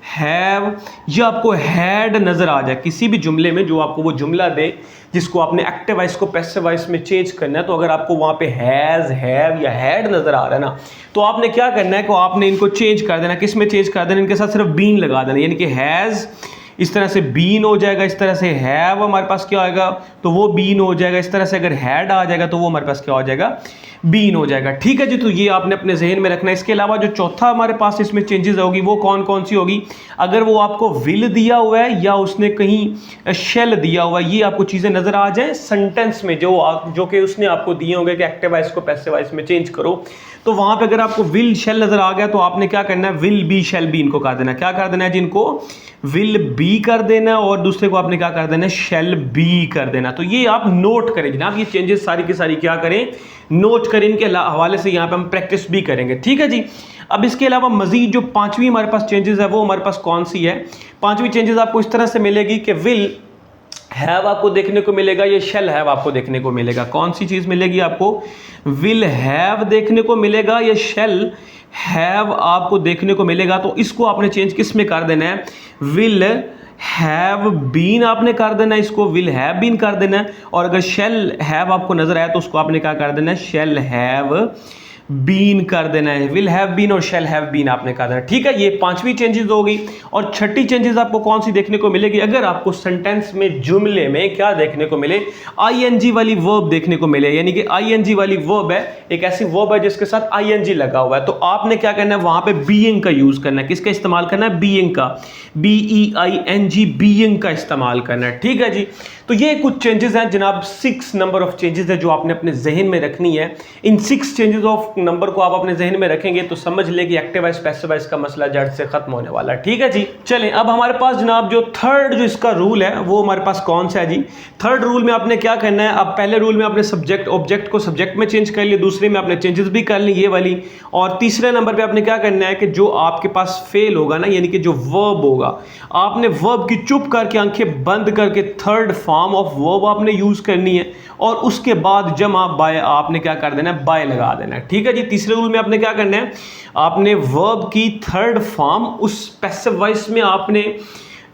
हैव या आपको हैड नजर आ जाए किसी भी जुमले में, जो आपको वो जुमला दे जिसको आपने एक्टिव वॉइस को पैसिव वॉइस में चेंज करना है, तो अगर आपको वहां पे हैज, हैव या हैड नजर आ रहा है ना, तो आपने क्या करना है कि आपने इनको चेंज कर देना। किस में चेंज कर देना? इनके साथ सिर्फ बीन लगा देना, यानी कि हैज इस तरह से बीन हो जाएगा, इस तरह से हैव हमारे पास क्या आएगा तो वो बीन हो जाएगा, इस तरह से अगर हैड आ जाएगा तो वो हमारे पास क्या हो जाएगा, बीन हो जाएगा। ठीक है जी, तो ये आपने अपने जहन में रखना है। इसके अलावा जो चौथा हमारे पास इसमें चेंजेस होगी वो कौन कौन सी होगी? अगर वो आपको विल दिया हुआ है या उसने कहीं शेल दिया हुआ है, ये आपको चीजें नजर आ जाए सेंटेंस में, जो कि उसने आपको दिए होंगे कि एक्टिव वॉइस को पैसिव वॉइस में चेंज करो, तो वहां पे अगर आपको विल शेल नजर आ गया तो आपने क्या करना है, विल बी शेल बी इनको कर देना। क्या कर देना है जिनको विल बी कर देना और दूसरे को आपने क्या कर देना है, शेल बी कर देना। तो ये आप नोट करें जनाब, ये चेंजेस सारी की सारी क्या करें, नोट करें। इनके हवाले से यहाँ पे हम प्रैक्टिस भी करेंगे। ठीक है जी। अब इसके अलावा मजीद जो पांचवी हमारे पास चेंजेस है वो हमारे पास कौन सी है? पांचवी चेंजेस आपको इस तरह से मिलेगी कि विल हैव आपको देखने को मिलेगा, ये शेल हैव आपको देखने को मिलेगा। कौन सी चीज मिलेगी आपको? विल हैव देखने को मिलेगा, या शेल हैव आपको देखने को मिलेगा। तो इसको आपने चेंज किस में कर देना है? विल हैव बीन आपने कर देना है, इसको विल हैव बीन कर देना है। और अगर शेल हैव आपको नजर आया तो उसको आपने क्या कर देना है, शेल हैव बीन कर देना है। विल हैव बीन और शेल हैव बीन आपने कर देना। ठीक है, ये पांचवी चेंजेस होगी। और छठी चेंजेस आपको कौन सी देखने को मिलेगी? अगर आपको सेंटेंस में, जुमले में क्या देखने को मिले, आईएनजी वाली वर्ब देखने को मिले, यानी कि आईएनजी वाली वर्ब है, एक ऐसी वर्ब है जिसके साथ आईएनजी लगा हुआ है, तो आपने क्या करना है, वहां पे बीइंग का यूज करना है। किसका इस्तेमाल करना है? बीइंग का, BEING, बीइंग का इस्तेमाल करना है। ठीक है जी। तो ये कुछ चेंजेस हैं जनाब, 6 नंबर ऑफ चेंजेस है जो आपने अपने जहन में रखनी है। इन 6 चेंजेस ऑफ नंबर को आप अपने जहन में रखेंगे तो समझ ले कि एक्टिव वॉइस पैसिव वॉइस का मसला जड़ से खत्म होने वाला है। ठीक है जी। चलें, अब हमारे पास जनाब जो थर्ड जो इसका रूल है वो हमारे पास कौन सा है जी? थर्ड रूल में आपने क्या करना है? अब पहले रूल में आपने सब्जेक्ट ऑब्जेक्ट को सब्जेक्ट में चेंज कर लिया, दूसरे में आपने चेंजेस भी कर ली ये वाली, और तीसरे नंबर पे आपने क्या करना है कि जो आपके पास फेल होगा ना, यानी कि जो वर्ब होगा, आपने वर्ब की चुप करके आंखें बंद करके थर्ड फॉर्म ऑफ वर्ब आपने यूज करनी है, और उसके बाद जमा बाय आपने क्या कर देना है, बाय लगा देना है। ठीक है जी। तीसरे रूल में आपने क्या करना है, आपने वर्ब की थर्ड फॉर्म उस पैसिव वॉइस में आपने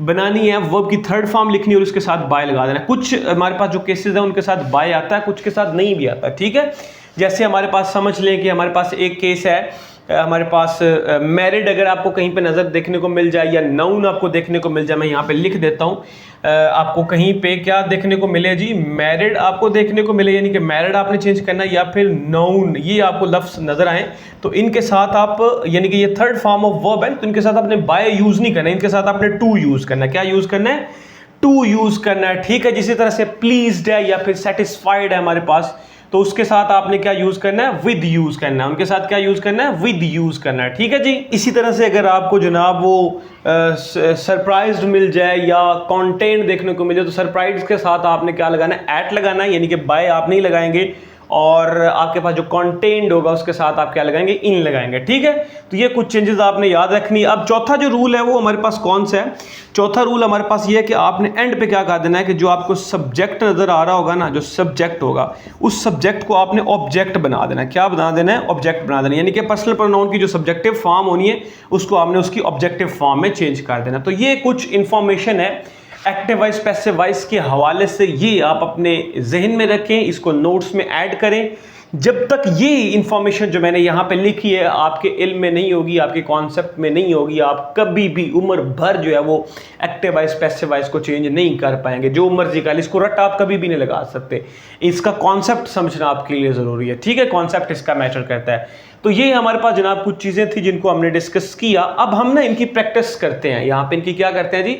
बनानी है, वर्ब की थर्ड फॉर्म लिखनी है और उसके साथ बाय लगा देना। कुछ हमारे पास जो केसेस हैं उनके साथ बाय आता है, कुछ के साथ नहीं भी आता। ठीक है, जैसे हमारे पास समझ लें कि हमारे पास एक केस है, हमारे पास मैरिड अगर आपको कहीं पे नज़र देखने को मिल जाए, या नाउन आपको देखने को मिल जाए, मैं यहाँ पे लिख देता हूँ, आपको कहीं पे क्या देखने को मिले जी, मैरिड आपको देखने को मिले, यानी कि मैरिड आपने चेंज करना, या फिर नाउन ये आपको लफ्ज़ नज़र आए, तो इनके साथ आप, यानी कि ये थर्ड फॉर्म ऑफ वर्ब है, तो इनके साथ आपने बाय यूज़ नहीं करना, इनके साथ आपने टू यूज़ करना है। क्या यूज़ करना है? टू यूज़ करना है। ठीक है, जिसी तरह से प्लीज्ड है या फिर सेटिस्फाइड है हमारे पास, तो उसके साथ आपने क्या यूज करना है? विद यूज करना है। उनके साथ क्या यूज करना है? विद यूज करना है। ठीक है जी। इसी तरह से अगर आपको जनाब वो सरप्राइज्ड मिल जाए या कंटेंट देखने को मिले, तो सरप्राइज के साथ आपने क्या लगाना है? एट लगाना है, यानी कि बाय आप नहीं लगाएंगे, और आपके पास जो कंटेंट होगा उसके साथ आप क्या लगाएंगे? इन लगाएंगे। ठीक है, तो ये कुछ चेंजेस आपने याद रखनी है। अब चौथा जो रूल है वो हमारे पास कौन सा है? चौथा रूल हमारे पास ये है कि आपने एंड पे क्या कर देना है कि जो आपको सब्जेक्ट नजर आ रहा होगा ना, जो सब्जेक्ट होगा, उस सब्जेक्ट को आपने ऑब्जेक्ट बना देना है। क्या बना देना है? ऑब्जेक्ट बना देना है, यानी कि पर्सनल प्रोनाउन की जो सब्जेक्टिव फॉर्म होनी है उसको आपने उसकी ऑब्जेक्टिव फॉर्म में चेंज कर देना। तो ये कुछ इंफॉर्मेशन है एक्टिव वॉइस पैसिव वॉइस के हवाले से, ये आप अपने जहन में रखें, इसको नोट्स में ऐड करें। जब तक ये इंफॉर्मेशन जो मैंने यहाँ पे लिखी है आपके इल्म में नहीं होगी, आपके कॉन्सेप्ट में नहीं होगी, आप कभी भी उम्र भर जो है वो एक्टिव वॉइस पैसिव वॉइस को चेंज नहीं कर पाएंगे। जो मर्जी का इसको रट आप कभी भी नहीं लगा सकते। इसका कॉन्सेप्ट समझना आपके लिए ज़रूरी है। ठीक है, कॉन्सेप्ट इसका मैटर करता है। तो ये हमारे पास जनाब कुछ चीज़ें थी जिनको हमने डिस्कस किया। अब हम ना इनकी प्रैक्टिस करते हैं। यहाँ पे इनकी क्या करते हैं जी?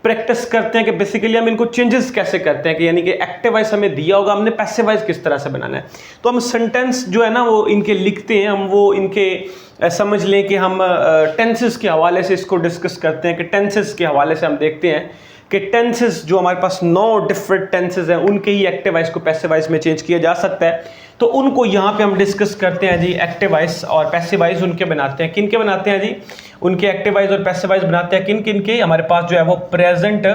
प्रैक्टिस करते हैं कि बेसिकली हम इनको चेंजेस कैसे करते हैं, कि यानी कि एक्टिव वॉइस हमें दिया होगा, हमने पैसिव वॉइस किस तरह से बनाना है। तो हम सेंटेंस जो है ना वो इनके लिखते हैं, हम वो इनके समझ लें कि हम टेंसेस के हवाले से इसको डिस्कस करते हैं, कि टेंसेस के हवाले से हम देखते हैं कि टेंसेस जो हमारे पास 9 डिफरेंट टेंसेस हैं उनके ही एक्टिव वॉइस को पैसिव वॉइस में चेंज किया जा सकता है। तो उनको यहाँ पे हम डिस्कस करते हैं जी। एक्टिव वॉइस और पैसिव वॉइस उनके बनाते हैं, किन के बनाते हैं जी? उनके एक्टिव वॉइस और पैसिव वॉइस बनाते हैं किन किन के? हमारे पास जो है वो प्रेजेंट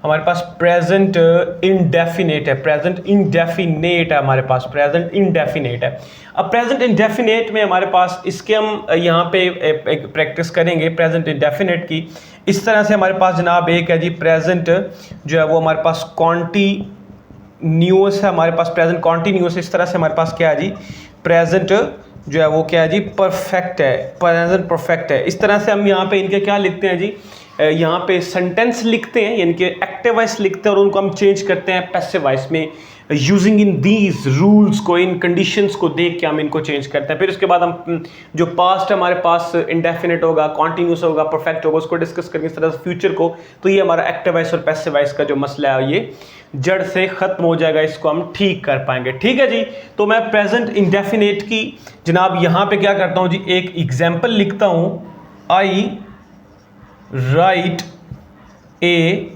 हमारे पास प्रेजेंट इंडेफिनेट है, प्रेजेंट इंडेफिनेट है हमारे पास, प्रेजेंट इंडेफिनेट है। अब प्रेजेंट इंडेफिनेट में हमारे पास इसके हम यहाँ पे एक प्रैक्टिस करेंगे प्रेजेंट इंडेफिनेट की। इस तरह से हमारे पास जनाब एक है जी प्रेजेंट जो है वो हमारे पास कॉन्टिन्यूअस है, हमारे पास प्रेजेंट कॉन्टिन्यूअस। इस तरह से हमारे पास क्या है जी प्रेजेंट जो है वो क्या है जी परफेक्ट है, प्रेजेंट परफेक्ट है। इस तरह से हम यहाँ पे इनके क्या लिखते हैं जी, यहाँ पे सेंटेंस लिखते हैं यानी कि एक्टिव वॉइस लिखते हैं और उनको हम चेंज करते हैं पैसिव वॉइस में, यूजिंग इन दीज रूल्स को, इन कंडीशंस को देख के हम इनको चेंज करते हैं। फिर उसके बाद हम जो पास्ट हमारे पास इंडेफिनिट होगा, कॉन्टिन्यूस होगा, परफेक्ट होगा, उसको डिस्कस करेंगे इस तरह से फ्यूचर को। तो ये हमारा एक्टिव वॉइस और पैसिव वॉइस का जो मसला है ये जड़ से खत्म हो जाएगा, इसको हम ठीक कर पाएंगे। ठीक है जी। तो मैं प्रेजेंट इंडेफिनिट की जनाब यहाँ पे क्या करता हूँ जी, एक एग्जाम्पल लिखता हूँ, आई राइट ए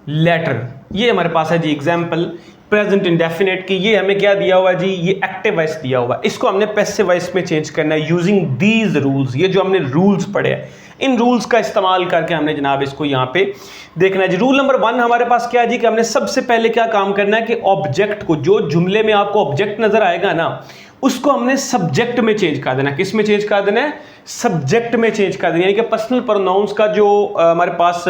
लेटर। ये हमारे पास है जी एग्जाम्पल प्रेजेंट इंडेफिनेट की। ये हमें क्या दिया हुआ है जी, ये एक्टिव वॉइस दिया हुआ है, इसको हमने पैसिव वॉइस में चेंज करना है यूजिंग दीज रूल्स। ये जो हमने रूल्स पढ़े हैं इन रूल्स का इस्तेमाल करके हमने जनाब इसको यहाँ पे देखना है जी। रूल नंबर 1 हमारे पास क्या है जी कि हमने सबसे पहले क्या काम करना है कि ऑब्जेक्ट को, जो जुमले में आपको ऑब्जेक्ट नजर आएगा ना उसको हमने सब्जेक्ट में चेंज कर देना। किस में चेंज कर देना है, सब्जेक्ट में चेंज कर देना, यानी कि पर्सनल प्रोनाउंस का जो हमारे पास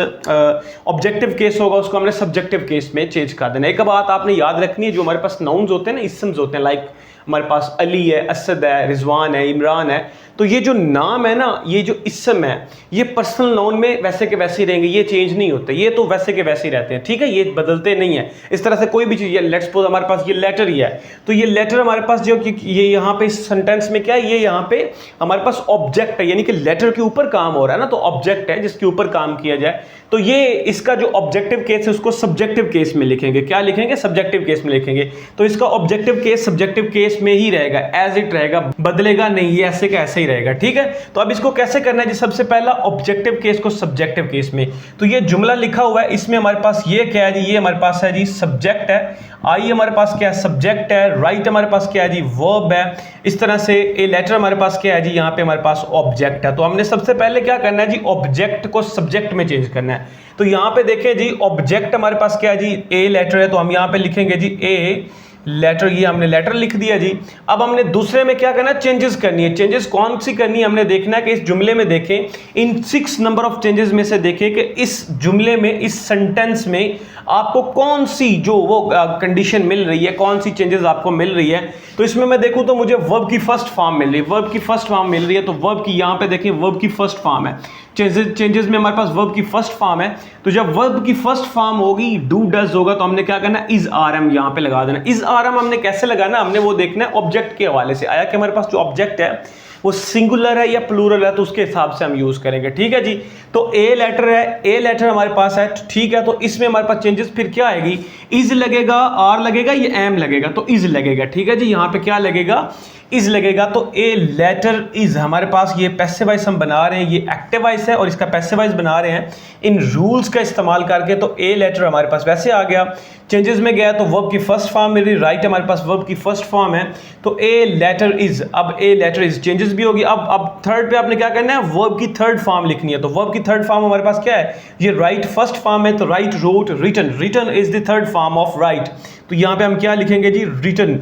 ऑब्जेक्टिव केस होगा उसको हमने सब्जेक्टिव केस में चेंज कर देना। एक बात आपने याद रखनी है, जो हमारे पास नाउन्स होते हैं ना, इसम्स होते हैं, लाइक हमारे पास अली है, असद है, रिजवान है, इमरान है, तो ये जो नाम है ना, ये जो इसम है, ये पर्सनल नाउन में वैसे के वैसे ही रहेंगे, ये चेंज नहीं होते, ये तो वैसे के वैसे ही रहते हैं। ठीक है, ये बदलते नहीं है। इस तरह से कोई भी चीज़, लेट्स सपोज हमारे पास ये लेटर ही है, तो ये लेटर हमारे पास जो ये यहाँ पे इस सेंटेंस में क्या है, ये यहाँ पे हमारे पास ऑब्जेक्ट है, यानी कि लेटर के ऊपर काम हो रहा है ना, तो ऑब्जेक्ट है जिसके ऊपर काम किया जाए। तो ये इसका जो ऑब्जेक्टिव केस है उसको सब्जेक्टिव केस में लिखेंगे। क्या लिखेंगे, सब्जेक्टिव केस में लिखेंगे। तो इसका ऑब्जेक्टिव केस सब्जेक्टिव केस में ही रहेगा, एज इट रहेगा, बदलेगा नहीं, ये ऐसे का ऐसे ही रहेगा। ठीक है, तो अब इसको कैसे करना है जी, सबसे पहला ऑब्जेक्टिव केस को सब्जेक्टिव केस में। तो ये जुमला लिखा हुआ है, इसमें हमारे पास ये क्या है जी, ये हमारे पास है जी सब्जेक्ट है, आई हमारे पास क्या है, सब्जेक्ट है, राइट हमारे पास क्या है जी, वर्ब है। इस तरह से ए लेटर हमारे पास क्या है जी, यहाँ पे हमारे पास ऑब्जेक्ट है। तो हमने सबसे पहले क्या करना है जी, ऑब्जेक्ट को सब्जेक्ट में चेंज करना है। तो यहाँ पे देखें जी, ऑब्जेक्ट हमारे पास क्या है जी, ए लेटर है, तो हम यहाँ पे लिखेंगे जी ए लेटर, ये हमने लेटर लिख दिया जी। अब हमने दूसरे में क्या करना है, चेंजेस करनी है। चेंजेस कौन सी करनी है, हमने देखना है कि इस जुमले में देखें, इन 6 नंबर ऑफ चेंजेस में से देखें कि इस जुमले में, इस सेंटेंस में आपको कौन सी जो वो कंडीशन मिल रही है, कौन सी चेंजेस आपको मिल रही है। तो इसमें मैं देखूं तो मुझे वर्ब की फर्स्ट फॉर्म मिल रही है, वर्ब की फर्स्ट फॉर्म मिल रही है। तो वर्ब की यहाँ पे देखें, वर्ब की फर्स्ट फॉर्म है, चेंजेस में हमारे पास वर्ब की फर्स्ट फॉर्म है। तो जब वर्ब की फर्स्ट फॉर्म होगी, डू डज होगा, तो हमने क्या करना है, इज आर एम यहाँ पे लगा देना। इज आर एम हमने कैसे लगाना, हमने वो देखना है ऑब्जेक्ट के हवाले से, आया कि हमारे पास जो ऑब्जेक्ट है वो सिंगुलर है या प्लूरल है, तो उसके हिसाब से हम यूज करेंगे। ठीक है जी। तो ए लेटर है, ए लेटर हमारे पास है, ठीक है। तो इसमें हमारे पास चेंजेस फिर क्या आएगी, इज लगेगा, आर लगेगा, ये एम लगेगा, तो इज लगेगा। ठीक है जी, यहाँ पे क्या लगेगा, इज लगेगा। तो ए लेटर इज हमारे पास, ये पैसिव वॉइस हम बना रहे हैं, ये एक्टिव वॉइस है और इसका पैसिव वॉइस बना रहे हैं इन रूल्स का इस्तेमाल करके। तो ए लेटर हमारे पास वैसे आ गया, चेंजेस में गया तो वर्ब की फर्स्ट फॉर्म मिल रही, राइट हमारे पास वर्ब की फर्स्ट फॉर्म है। तो ए लेटर इज, अब ए लेटर इज चेंजेस भी होगी। अब थर्ड पे आपने क्या करना है, वर्ब की थर्ड फॉर्म लिखनी है। तो वर्ब की थर्ड फॉर्म हमारे पास क्या है, ये राइट फर्स्ट फॉर्म है, तो write, wrote, written, written is the third form of write. तो यहाँ पे हम क्या लिखेंगे जी, रिटन,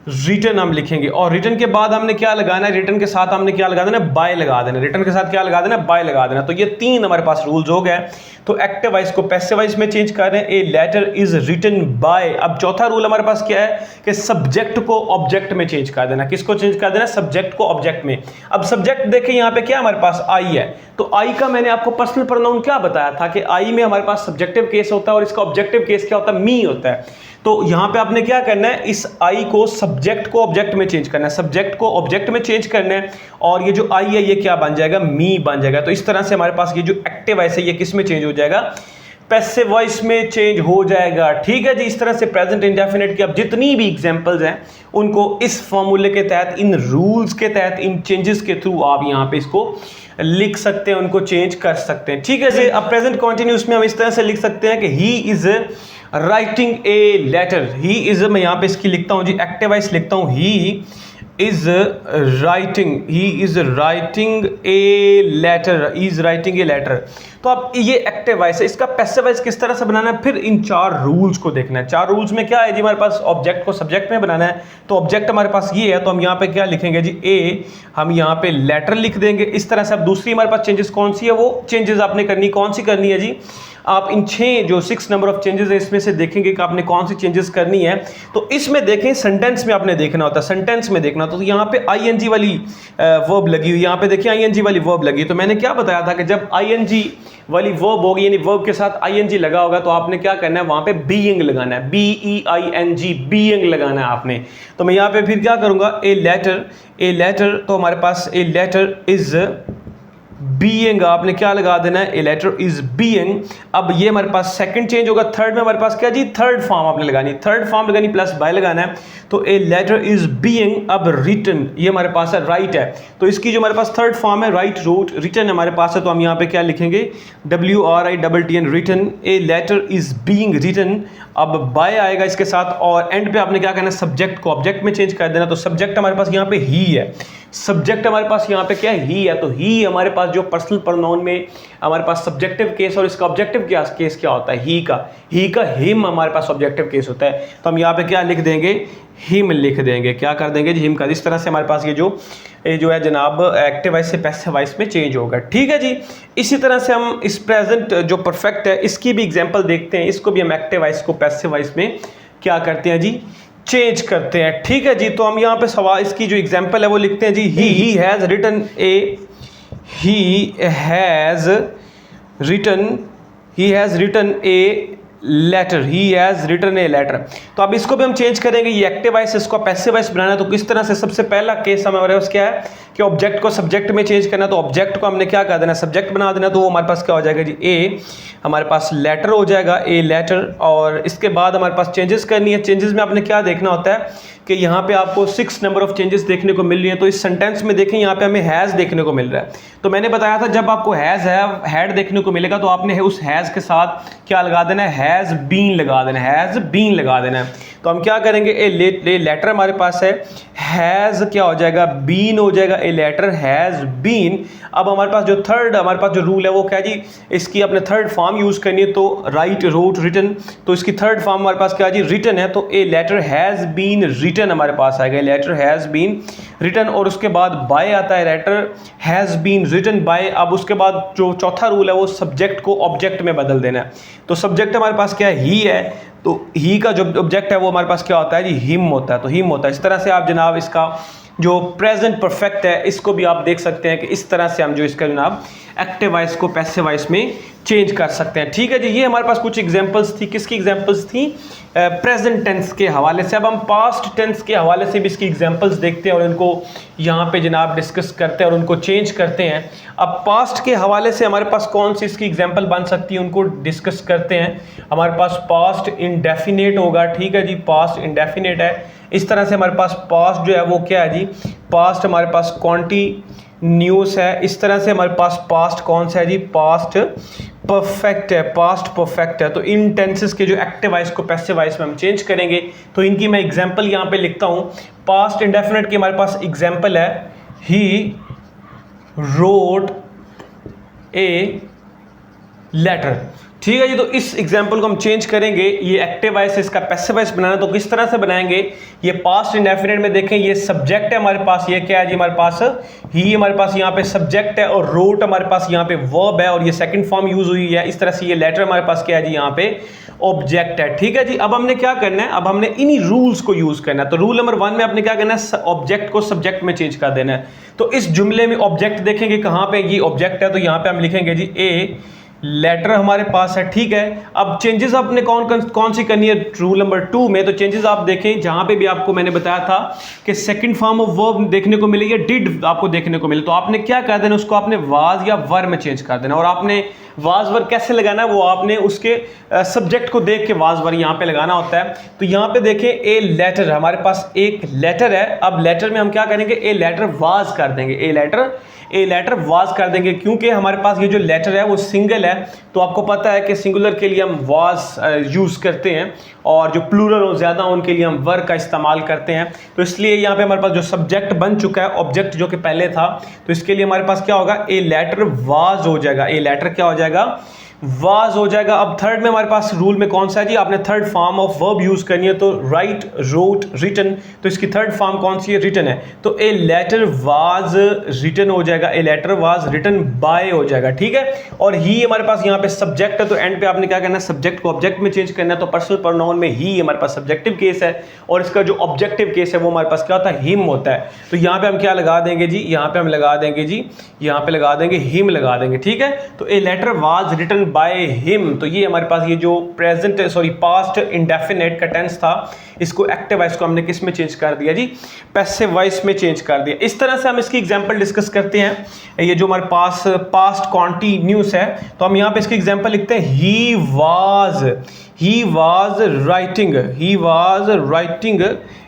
रिटर्न हम लिखेंगे। और रिटर्न के बाद हमने क्या लगाना है, रिटर्न के साथ हमने क्या लगा देना, बाय लगा देना। रिटर्न के साथ क्या लगा देना, बाय लगा देना। तो ये 3 हमारे पास रूल्स हो गए। तो एक्टिव वॉइस को पैसिव वॉइस में चेंज कर रहे हैं, a letter is written by. अब चौथा रूल हमारे पास क्या है कि सब्जेक्ट को ऑब्जेक्ट में चेंज कर देना। किसको चेंज कर देना, सब्जेक्ट को ऑब्जेक्ट में। अब सब्जेक्ट देखें यहाँ पे क्या हमारे पास आई है, तो आई का मैंने आपको पर्सनल प्रोनाउन क्या बताया था कि आई में हमारे पास सब्जेक्टिव केस होता है और इसका ऑब्जेक्टिव केस क्या होता है, मी होता है। तो यहां पे आपने क्या करना है, इस आई को सब्जेक्ट को ऑब्जेक्ट में चेंज करना है, सब्जेक्ट को ऑब्जेक्ट में चेंज करना है, और ये जो आई है ये क्या बन जाएगा, मी बन जाएगा। तो इस तरह से हमारे पास ये जो एक्टिव वॉइस है ये किस में चेंज हो जाएगा, पैसिव वॉइस में चेंज हो जाएगा। ठीक है जी। इस तरह से प्रेजेंट इंडेफिनिट की अब जितनी भी एग्जांपल्स हैं उनको इस फॉर्मूले के तहत, इन रूल्स के तहत, इन चेंजेस के थ्रू आप यहाँ पे इसको लिख सकते हैं, उनको चेंज कर सकते हैं। ठीक है जी। अब प्रेजेंट कंटिन्यूअस में हम इस तरह से लिख सकते हैं कि he is writing a letter, he is, मैं यहाँ पे इसकी लिखता हूँ जी एक्टिव वॉइस लिखता हूँ, ही is writing, he is writing a letter, he is writing a letter। तो अब ये एक्टिव वॉइस है, इसका पैसिव वॉइस किस तरह से बनाना है, फिर इन 4 रूल्स को देखना है। 4 रूल्स में क्या है जी, हमारे पास ऑब्जेक्ट को सब्जेक्ट में बनाना है, तो ऑब्जेक्ट हमारे पास ये है, तो हम यहाँ पे क्या लिखेंगे जी, ए, हम यहाँ पे लेटर लिख देंगे इस तरह से। अब दूसरी हमारे पास चेंजेस कौन सी है, वो चेंजेस आपने करनी कौन सी करनी है जी, आप इन 6 नंबर ऑफ चेंजेस है इसमें से देखेंगे कि आपने कौन सी चेंजेस करनी है। तो इसमें देखें सेंटेंस में आपने देखना होता है, सेंटेंस में देखना, तो यहाँ पे आईएनजी वाली वर्ब लगी हुई, यहाँ पे देखिए आईएनजी वाली वर्ब लगी। तो मैंने क्या बताया था कि जब आईएनजी वाली वर्ब होगी, यानी वर्ब के साथ आईएनजी लगा होगा, तो आपने क्या करना है, वहाँ पे बीइंग लगाना है, BEING, बीइंग लगाना है आपने। तो मैं यहाँ पे फिर क्या करूँगा, ए लेटर, तो हमारे पास ए लेटर इज बीइंग, आपने क्या लगा देना है, ए लेटर इज बीइंग। अब ये हमारे पास सेकंड चेंज होगा, थर्ड में हमारे पास क्या जी, थर्ड फॉर्म आपने लगानी, थर्ड फॉर्म लगानी प्लस बाय लगाना है, तो ए लेटर इज बीइंग। अब रिटन, ये हमारे पास है राइट है, तो इसकी जो हमारे पास थर्ड फॉर्म है राइट, रोट, रिटन हमारे पास है, तो हम यहाँ पे क्या लिखेंगे, WRITTN, written, a letter is being written. अब बाय आएगा इसके साथ, और एंड पे आपने क्या करना है, सब्जेक्ट को ऑब्जेक्ट में चेंज कर देना, तो सब्जेक्ट हमारे पास यहाँ पे ही है, सब्जेक्ट हमारे पास यहाँ पे क्या है, ही है, तो ही हमारे पास जो पर्सनल प्रोनाउन में हमारे पास सब्जेक्टिव केस, और इसका ऑब्जेक्टिव केस क्या होता है, ही का हिम हमारे पास ऑब्जेक्टिव केस होता है। तो हम यहाँ पे क्या लिख देंगे, हिम लिख देंगे, क्या कर देंगे जी, हिम का। इस तरह से हमारे पास ये जो है जनाब एक्टिव वॉइस से पैसिव वॉइस में चेंज होगा, ठीक है जी। इसी तरह से हम इस प्रेजेंट जो परफेक्ट है इसकी भी एग्जांपल देखते हैं, इसको भी हम एक्टिव वॉइस को पैसिव वॉइस में क्या करते हैं जी, चेंज करते हैं, ठीक है जी। तो हम यहाँ पे सवाल, इसकी जो एग्जांपल है वो लिखते हैं जी, he has written a, he has written a letter, he has written a letter. तो अब इसको भी हम चेंज करेंगे, ये एक्टिव वॉइस, इसको पैसिव वॉइस बनाना है, तो किस तरह से, सबसे पहला केस हमारे पास क्या है कि ऑब्जेक्ट को सब्जेक्ट में चेंज करना, तो ऑब्जेक्ट को हमने क्या कर देना, सब्जेक्ट बना देना, तो वो हमारे पास क्या हो जाएगा जी, ए, हमारे पास लेटर हो जाएगा, ए लेटर। और इसके बाद हमारे पास चेंजेस करनी है, चेंजेस में आपने क्या देखना होता है कि यहाँ पे आपको 6 नंबर ऑफ चेंजेस देखने को मिल रही है। तो इस सेंटेंस में देखें, यहाँ पे हमें हैज़ देखने को मिल रहा है, तो मैंने बताया था जब आपको हैड देखने को मिलेगा, तो आपने उस हैज़ के साथ क्या लगा देना है, हैज़ बीन लगा देना है, हैज़ बीन लगा देना है। तो हम क्या करेंगे, ए लेटर हमारे पास है, हैज़ क्या हो जाएगा, बीन हो जाएगा, ए लेटर हैज़ बीन। अब हमारे पास जो थर्ड हमारे पास जो रूल है वो क्या जी, इसकी अपने थर्ड फॉर्म यूज़ करनी है, तो राइट, रोट, रिटन, तो इसकी थर्ड फॉर्म हमारे पास क्या जी, रिटन है, तो a letter has been written हमारे पास आएगा, लेटर हैज़ बीन रिटन। और उसके बाद बाय आता है, letter has been written by. अब उसके बाद जो चौथा रूल है वो सब्जेक्ट को ऑब्जेक्ट में बदल देना है, तो सब्जेक्ट हमारे पास क्या है, ही है, तो ही का जो ऑब्जेक्ट है वो हमारे पास क्या होता है जी, हिम होता है, तो हिम होता है। इस तरह से आप जनाब इसका जो प्रेजेंट परफेक्ट है इसको भी आप देख सकते हैं कि इस तरह से हम जो इसका जनाब एक्टिव वॉइस को पैसिव वॉइस में चेंज कर सकते हैं, ठीक है जी। ये हमारे पास कुछ एग्जांपल्स थी, किसकी एग्जांपल्स थी, प्रेजेंट टेंस के हवाले से। अब हम पास्ट टेंस के हवाले से भी इसकी एग्जांपल्स देखते हैं और इनको यहाँ पे जनाब डिस्कस करते हैं और उनको चेंज करते हैं। अब पास्ट के हवाले से हमारे पास कौन सी इसकी एग्जांपल बन सकती है उनको डिस्कस करते हैं। हमारे पास पास्ट इंडेफिनेट होगा, ठीक है जी, पास्ट इंडेफिनेट है। इस तरह से हमारे पास पास्ट जो है वो क्या है जी, पास्ट हमारे पास कॉन्टिन्यूस है। इस तरह से हमारे पास पास्ट कौन सा है जी, पास्ट परफेक्ट है, पास्ट परफेक्ट है। तो इन टेंसेस के जो एक्टिव वॉइस को पैसिव वॉइस में हम चेंज करेंगे, तो इनकी मैं एग्जांपल यहाँ पे लिखता हूँ। पास्ट इंडेफिनेट की हमारे पास एग्जांपल है, ही रोट ए लेटर, ठीक है जी। तो इस एग्जाम्पल को हम चेंज करेंगे, ये एक्टिव वॉइस है, इसका पैसिव वॉइस बनाना। तो किस तरह से बनाएंगे, ये पास्ट इंडेफिनेट में देखें, ये सब्जेक्ट है हमारे पास, ये क्या है जी हमारे पास, ही हमारे पास यहाँ पे सब्जेक्ट है और रोट हमारे पास यहाँ पे वर्ब है और ये सेकंड फॉर्म यूज हुई है। इस तरह से ये लेटर हमारे पास क्या है जी, यहाँ पे ऑब्जेक्ट है, ठीक है जी। अब हमने क्या करना है, अब हमने इन्हीं रूल्स को यूज करना है। तो रूल नंबर 1 में आपने क्या करना है, ऑब्जेक्ट को सब्जेक्ट में चेंज कर देना है। तो इस जुमले में ऑब्जेक्ट देखेंगे कहाँ पे, ये ऑब्जेक्ट है, तो यहाँ पे हम लिखेंगे जी ए लेटर हमारे पास है, ठीक है। अब चेंजेस आपने कौन सी करनी है रूल नंबर 2 में, तो चेंजेस आप देखें जहां पे भी आपको मैंने बताया था कि सेकंड फॉर्म ऑफ वर्ब देखने को मिले या डिड आपको देखने को मिले, तो आपने क्या कर देना, उसको आपने वाज या वर में चेंज कर देना। और आपने वाज वर कैसे लगाना है, वो आपने उसके सब्जेक्ट को देख के वाज वर यहाँ पे लगाना होता है। तो यहाँ पे देखें ए लेटर, हमारे पास एक लेटर है। अब लेटर में हम क्या करेंगे, ए लेटर वाज कर देंगे, a letter a letter was कर देंगे, क्योंकि हमारे पास ये जो लेटर है वो सिंगल है, तो आपको पता है कि सिंगुलर के लिए हम वाज यूज़ करते हैं और जो प्लूरल हो ज़्यादा उनके लिए हम वर का इस्तेमाल करते हैं। तो इसलिए यहाँ पे हमारे पास जो सब्जेक्ट बन चुका है ऑब्जेक्ट जो कि पहले था, तो इसके लिए हमारे पास क्या होगा, ए लेटर वाज हो जाएगा, ए लेटर क्या हो जाएगा, वाज हो जाएगा। अब थर्ड में हमारे पास रूल में कौन सा है जी, आपने third form of verb use करनी है, तो राइट, रोट, रिटन, तो इसकी थर्ड फॉर्म कौन सी है, रिटन है, तो ए लेटर वाज रिटन हो जाएगा, a letter was written by हो जाएगा, ठीक है। और ही हमारे पास यहाँ पे सब्जेक्ट है, तो एंड पे आपने क्या करना है, सब्जेक्ट को ऑब्जेक्ट में चेंज करना है, तो पर्सनल प्रोनाउन में ही हमारे पास सब्जेक्टिव केस है और इसका जो ऑब्जेक्टिव केस है वो हमारे पास क्या होता है, हिम होता है। तो यहाँ पे हम क्या लगा देंगे जी, यहाँ पे हम लगा देंगे जी, यहाँ पे लगा देंगे हिम लगा देंगे, ठीक है। तो a letter was written by him, तो ये हमारे पास ये जो प्रेजेंट सॉरी पास्ट इंडेफिनेट का टेंस था, इसको एक्टिव वॉइस को हमने किस में चेंज कर दिया जी, पैसिव वॉइस में चेंज कर दिया। इस तरह से हम इसकी एग्जांपल डिस्कस करते हैं। ये जो हमारे पास पास्ट कॉन्टिन्यूस है, तो हम यहाँ पे इसकी एग्जांपल लिखते हैं, he was writing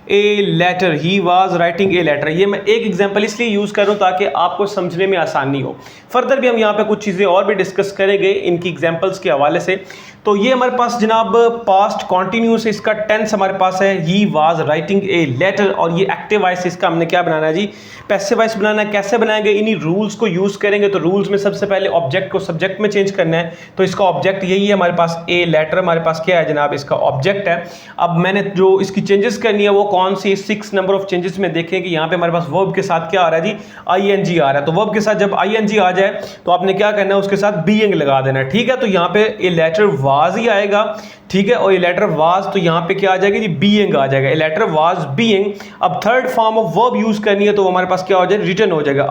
a letter, he was writing a letter. ये मैं एक एग्जांपल इसलिए यूज कर रहा हूं ताकि आपको समझने में आसानी हो। फर्दर भी हम यहाँ पे कुछ चीज़ें और भी डिस्कस करेंगे इनकी एग्जांपल्स के हवाले से। तो ये हमारे पास जनाब पास्ट कॉन्टिन्यूस, इसका टेंस हमारे पास है he was writing a letter, और ये एक्टिव वॉइस इसका हमने क्या बनाना है जी, पैसिव वॉइस बनाना है। कैसे बनाएंगे, इन्हीं रूल्स को यूज करेंगे। तो रूल्स में सबसे पहले ऑब्जेक्ट को सब्जेक्ट में चेंज करना है, तो इसका ऑब्जेक्ट यही है हमारे पास, ए लेटर हमारे पास क्या है जनाब, इसका ऑब्जेक्ट है। अब मैंने जो इसकी चेंजेस करनी है वो कौन सी, 6 नंबर ऑफ चेंजेस में देखें कि यहाँ पे हमारे पास वर्ब के साथ क्या आ रहा है जी, आईएनजी आ रहा है। तो वर्ब के साथ जब आईएनजी आ जाए तो आपने क्या करना है, उसके साथ बीइंग लगा देना है, ठीक है। तो यहाँ पे ए लेटर वाज ही आएगा, ठीक है, और ए लेटर वाज, तो यहाँ पे क्या आ जाएगा जी, बीइंग आ जाएगा, ए लेटर वाज बीइंग। अब third form of verb use करनी है, तो हमारे पास क्या हो जाएगा, रिटन हो जाएगा,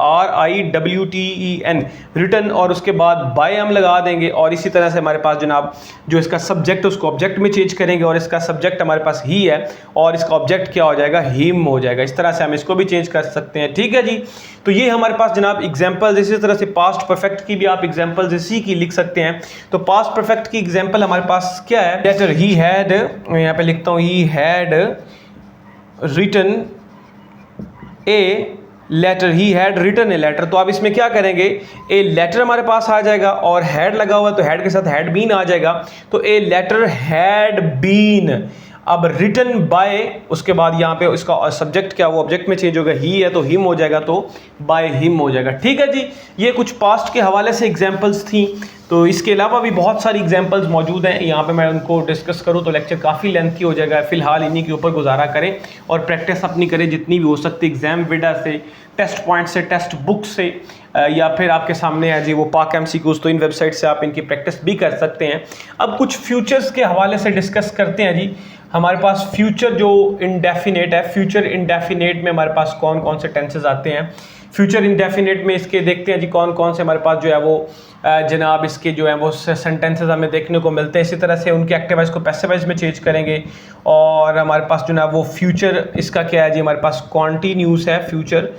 RITTEN रिटन, और उसके बाद बाय हम लगा देंगे। और इसी तरह से हमारे पास जनाब जो इसका सब्जेक्ट उसको ऑब्जेक्ट में चेंज करेंगे, और इसका सब्जेक्ट हमारे पास ही है और इसका ऑब्जेक्ट क्या हो जाएगा, हिम हो जाएगा। इस तरह से हम इसको भी चेंज कर सकते हैं, ठीक है जी। तो ये हमारे पास जनाब एग्जाम्पल, इसी तरह से पास्ट परफेक्ट की भी आप एग्जाम्पल इसी की लिख सकते हैं। तो पास्ट परफेक्ट की एग्जाम्पल हमारे पास क्या है, लेटर ही हैड, यहाँ पे लिखता हूँ, he had written a letter, he had written a letter. तो आप इसमें क्या करेंगे, ए लेटर हमारे पास आ जाएगा और हैड लगा हुआ, तो हैड के साथ हैड बीन आ जाएगा, तो ए लेटर हैड बीन। अब रिटन बाय, उसके बाद यहाँ पे इसका सब्जेक्ट क्या, वो ऑब्जेक्ट में चेंज होगा, ही है तो हिम हो जाएगा, तो बाय हिम हो जाएगा, ठीक है जी। ये कुछ पास्ट के हवाले से एग्जांपल्स थी। तो इसके अलावा भी बहुत सारी एग्जांपल्स मौजूद हैं, यहाँ पे मैं उनको डिस्कस करूँ तो लेक्चर काफ़ी लेंथी हो जाएगा। फिलहाल इन्हीं के ऊपर गुजारा करें और प्रैक्टिस अपनी करें जितनी भी हो सकती, एग्जाम विडा से, टेस्ट पॉइंट से, टेक्स्ट बुक से, या फिर आपके सामने है जी वो पाक MCQs, तो इन वेबसाइट से आप इनकी प्रैक्टिस भी कर सकते हैं। अब कुछ फ्यूचर्स के हवाले से डिस्कस करते हैं जी। हमारे पास फ्यूचर जो इंडेफिनेट है, फ्यूचर इंडेफिनेट में हमारे पास कौन कौन से टेंसेस आते हैं। फ्यूचर इंडेफिनेट में इसके देखते हैं जी कौन कौन से हमारे पास जो है वो जनाब इसके जो है वो सेंटेंसेस हमें देखने को मिलते हैं। इसी तरह से उनके एक्टिव वॉइस को पैसिव वॉइस में चेंज करेंगे। और हमारे पास जो ना वो फ्यूचर इसका क्या है जी, हमारे पास कॉन्टीन्यूस है, फ्यूचर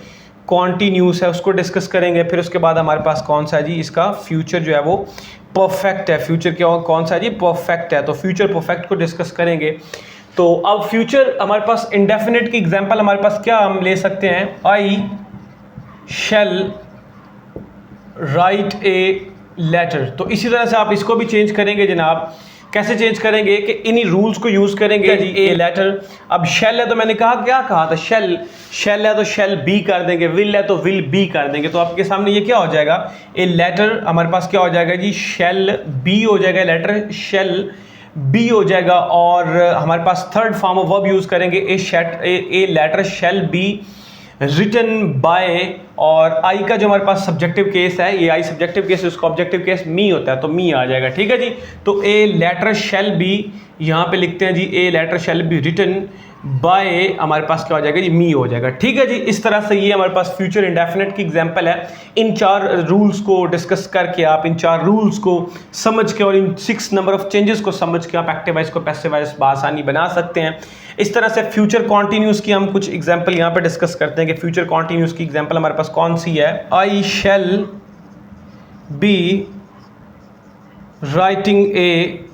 कॉन्टीन्यूस है, उसको डिस्कस करेंगे। फिर उसके बाद हमारे पास कौन सा है जी, इसका फ्यूचर जो है वो परफेक्ट है। फ्यूचर क्या कौन सा है जी, परफेक्ट है, तो फ्यूचर परफेक्ट को डिस्कस करेंगे। तो अब फ्यूचर हमारे पास इंडेफिनिट की एग्जांपल हमारे पास क्या हम ले सकते हैं, आई शैल राइट ए लेटर। तो इसी तरह से आप इसको भी चेंज करेंगे जनाब। कैसे चेंज करेंगे कि इन्हीं रूल्स को यूज करेंगे जी, ए लेटर। अब शेल है तो मैंने कहा क्या कहा था, शेल, शेल है तो शेल बी कर देंगे, विल है तो विल बी कर देंगे। तो आपके सामने ये क्या हो जाएगा, ए लेटर हमारे पास क्या हो जाएगा जी, शेल बी हो जाएगा, लेटर शेल बी हो जाएगा। और हमारे पास third form of verb use करेंगे, a letter shall be written by. और आई का जो हमारे पास सब्जेक्टिव केस है, ये आई सब्जेक्टिव केस, उसका ऑब्जेक्टिव केस मी होता है, तो मी आ जाएगा, ठीक है जी। तो ए लेटर शेल बी, यहाँ पे लिखते हैं जी a letter shall be written by, हमारे पास क्या हो जाएगा जी, मी हो जाएगा, ठीक है जी। इस तरह से ये हमारे पास फ्यूचर इंडेफिनिट की एग्जांपल है। इन 4 रूल्स को डिस्कस करके आप इन 4 रूल्स को समझ के और इन 6 नंबर ऑफ चेंजेस को समझ के आप एक्टिव वॉइस को पैसिव वॉइस बआसानी बना सकते हैं। इस तरह से फ्यूचर कॉन्टिन्यूस की हम कुछ एग्जांपल यहाँ पे डिस्कस करते हैं कि फ्यूचर कॉन्टिन्यूस की एग्जांपल हमारे पास कौन सी है, I shall be writing a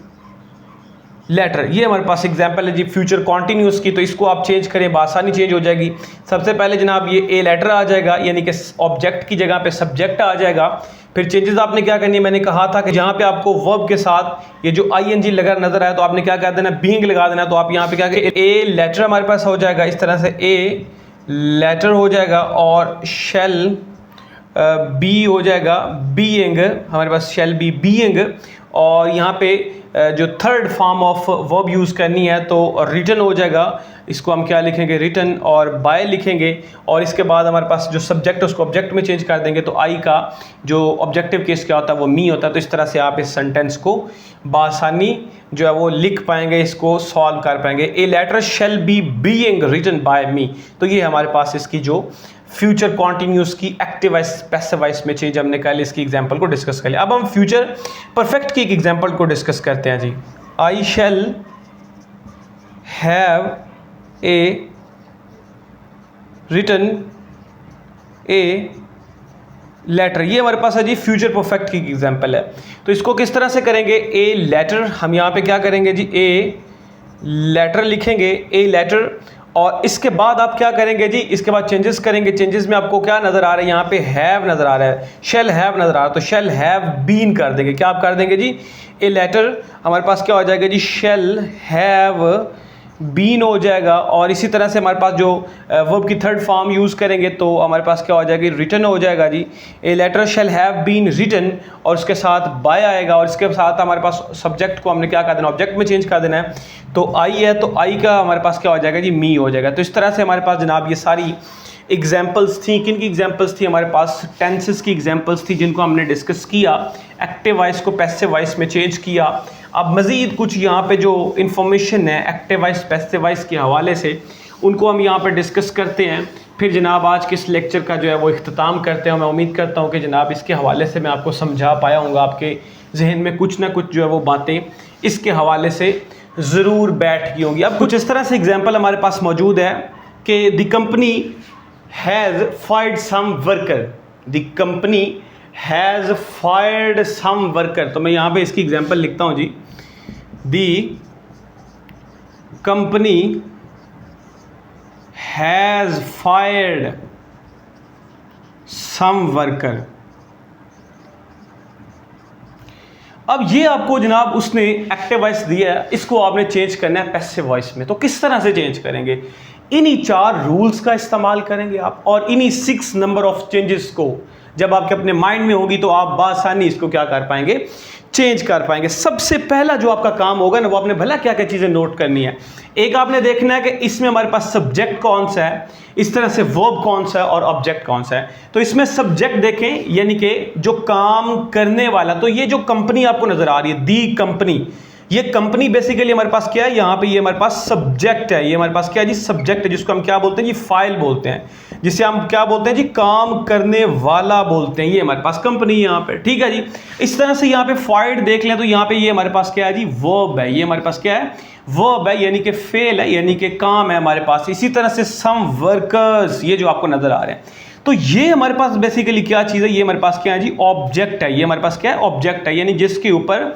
letter, ये हमारे पास एग्जांपल है जी फ्यूचर कॉन्टिन्यूस की। तो इसको आप चेंज करें बआसानी चेंज हो जाएगी। सबसे पहले जनाब ये ए लेटर आ जाएगा, यानी कि ऑब्जेक्ट की जगह पे सब्जेक्ट आ जाएगा। फिर चेंजेस आपने क्या करनी है, मैंने कहा था कि जहाँ पे आपको वर्ब के साथ ये जो आईएनजी लगा नजर आया तो आपने क्या कर देना, बीइंग लगा देना। तो आप यहाँ पे क्या करें, ए लेटर हमारे पास हो जाएगा इस तरह से, ए लेटर हो जाएगा और शेल बी हो जाएगा बीइंग, हमारे पास शेल बी बीइंग। और यहाँ पे जो third form of verb use करनी है तो रिटन हो जाएगा, इसको हम क्या लिखेंगे, रिटन, और बाय लिखेंगे। और इसके बाद हमारे पास जो सब्जेक्ट है उसको ऑब्जेक्ट में चेंज कर देंगे। तो आई का जो ऑब्जेक्टिव केस क्या होता है वो मी होता है। तो इस तरह से आप इस सेंटेंस को बआसानी जो है वो लिख पाएंगे, इसको सॉल्व कर पाएंगे। A letter shall be being written by me. तो ये हमारे पास इसकी जो फ्यूचर कॉन्टिन्यूस की एक्टिव वॉइस पैसिव वॉइस में चेंज हमने कल इसकी एग्जांपल को डिस्कस कर लिया। अब हम फ्यूचर परफेक्ट की एक एग्जांपल को डिस्कस करते हैं जी। I shall have a written a letter, ये हमारे पास है जी फ्यूचर परफेक्ट की एग्जांपल है। तो इसको किस तरह से करेंगे, ए लेटर, हम यहाँ पे क्या करेंगे जी, ए लेटर लिखेंगे, ए लेटर। और इसके बाद आप क्या करेंगे जी, इसके बाद चेंजेस करेंगे। चेंजेस में आपको क्या नजर आ रहा है, यहाँ पे हैव नजर आ रहा है, शेल हैव नजर आ रहा है, तो शेल हैव बीन कर देंगे। क्या आप कर देंगे जी, ए लेटर हमारे पास क्या हो जाएगा जी, शेल हैव बीन हो जाएगा। और इसी तरह से हमारे पास जो वर्ब की थर्ड फॉर्म यूज़ करेंगे तो हमारे पास क्या हो जाएगी, रिटन हो जाएगा जी। A letter shall have been written और उसके साथ बाय आएगा। और इसके साथ हमारे पास सब्जेक्ट को हमने क्या कर देना, ऑब्जेक्ट में चेंज कर देना है। तो आई है तो आई का हमारे पास क्या हो जाएगा जी, मी हो जाएगा। तो इस तरह से हमारे पास जनाब ये सारी एग्जाम्पल्स थी। किन की एग्जाम्पल्स थी, हमारे पास टेंसेस की एग्जाम्पल्स थी जिनको हमने डिस्कस किया, एक्टिव वॉइस को पैसिव वॉइस में चेंज किया। अब मज़ीद कुछ यहाँ पे जो इन्फॉर्मेशन है एक्टिव वॉइस पैसिव वॉइस के हवाले से उनको हम यहाँ पे डिस्कस करते हैं। फिर जनाब आज के इस लेक्चर का जो है वो इख्तिताम करते हैं। मैं उम्मीद करता हूँ कि जनाब इसके हवाले से मैं आपको समझा पाया हूँगा, आपके जहन में कुछ ना कुछ जो है वो बातें इसके हवाले से ज़रूर बैठ गई होंगी। अब कुछ इस तरह से एग्जाम्पल हमारे पास मौजूद है कि the company has fired some worker, the company has fired some worker. तो मैं यहाँ पे इसकी एग्जाम्पल लिखता हूँ जी, the company has fired some worker. अब ये आपको जनाब उसने एक्टिव वॉइस दिया है, इसको आपने चेंज करना है पैसिव वॉइस में। तो किस तरह से चेंज करेंगे, इन्हीं 4 रूल्स का इस्तेमाल करेंगे आप, और इन्हीं 6 नंबर ऑफ चेंजेस को जब आपके अपने माइंड में होगी तो आप बासानी इसको क्या कर पाएंगे, चेंज कर पाएंगे। सबसे पहला जो आपका काम होगा ना, वो आपने भला क्या क्या चीज़ें नोट करनी है। एक आपने देखना है कि इसमें हमारे पास सब्जेक्ट कौन सा है, इस तरह से वर्ब कौन सा है और ऑब्जेक्ट कौन सा है। तो इसमें सब्जेक्ट देखें, यानी कि जो काम करने वाला, तो ये जो कंपनी आपको नजर आ रही है दी कंपनी, ये कंपनी बेसिकली हमारे पास क्या है, यहाँ पे ये हमारे पास सब्जेक्ट है। ये हमारे पास क्या है जी, सब्जेक्ट है, जिसको हम क्या बोलते हैं जी, फाइल बोलते हैं, जिसे हम क्या बोलते हैं जी, काम करने वाला बोलते हैं। ये हमारे पास कंपनी यहाँ पे, ठीक है जी। इस तरह से यहाँ पे फाइल्ड देख लें तो यहाँ पे ये हमारे पास क्या है जी, वर्ब है। ये हमारे पास क्या है, वर्ब है, यानी कि फेल है, यानी कि काम है हमारे पास। इसी तरह से सम वर्कर्स, ये जो आपको नजर आ रहे हैं, तो ये हमारे पास बेसिकली क्या चीज़ है, ये हमारे पास क्या है जी, ऑब्जेक्ट है। ये हमारे पास क्या है, ऑब्जेक्ट है, यानी जिसके ऊपर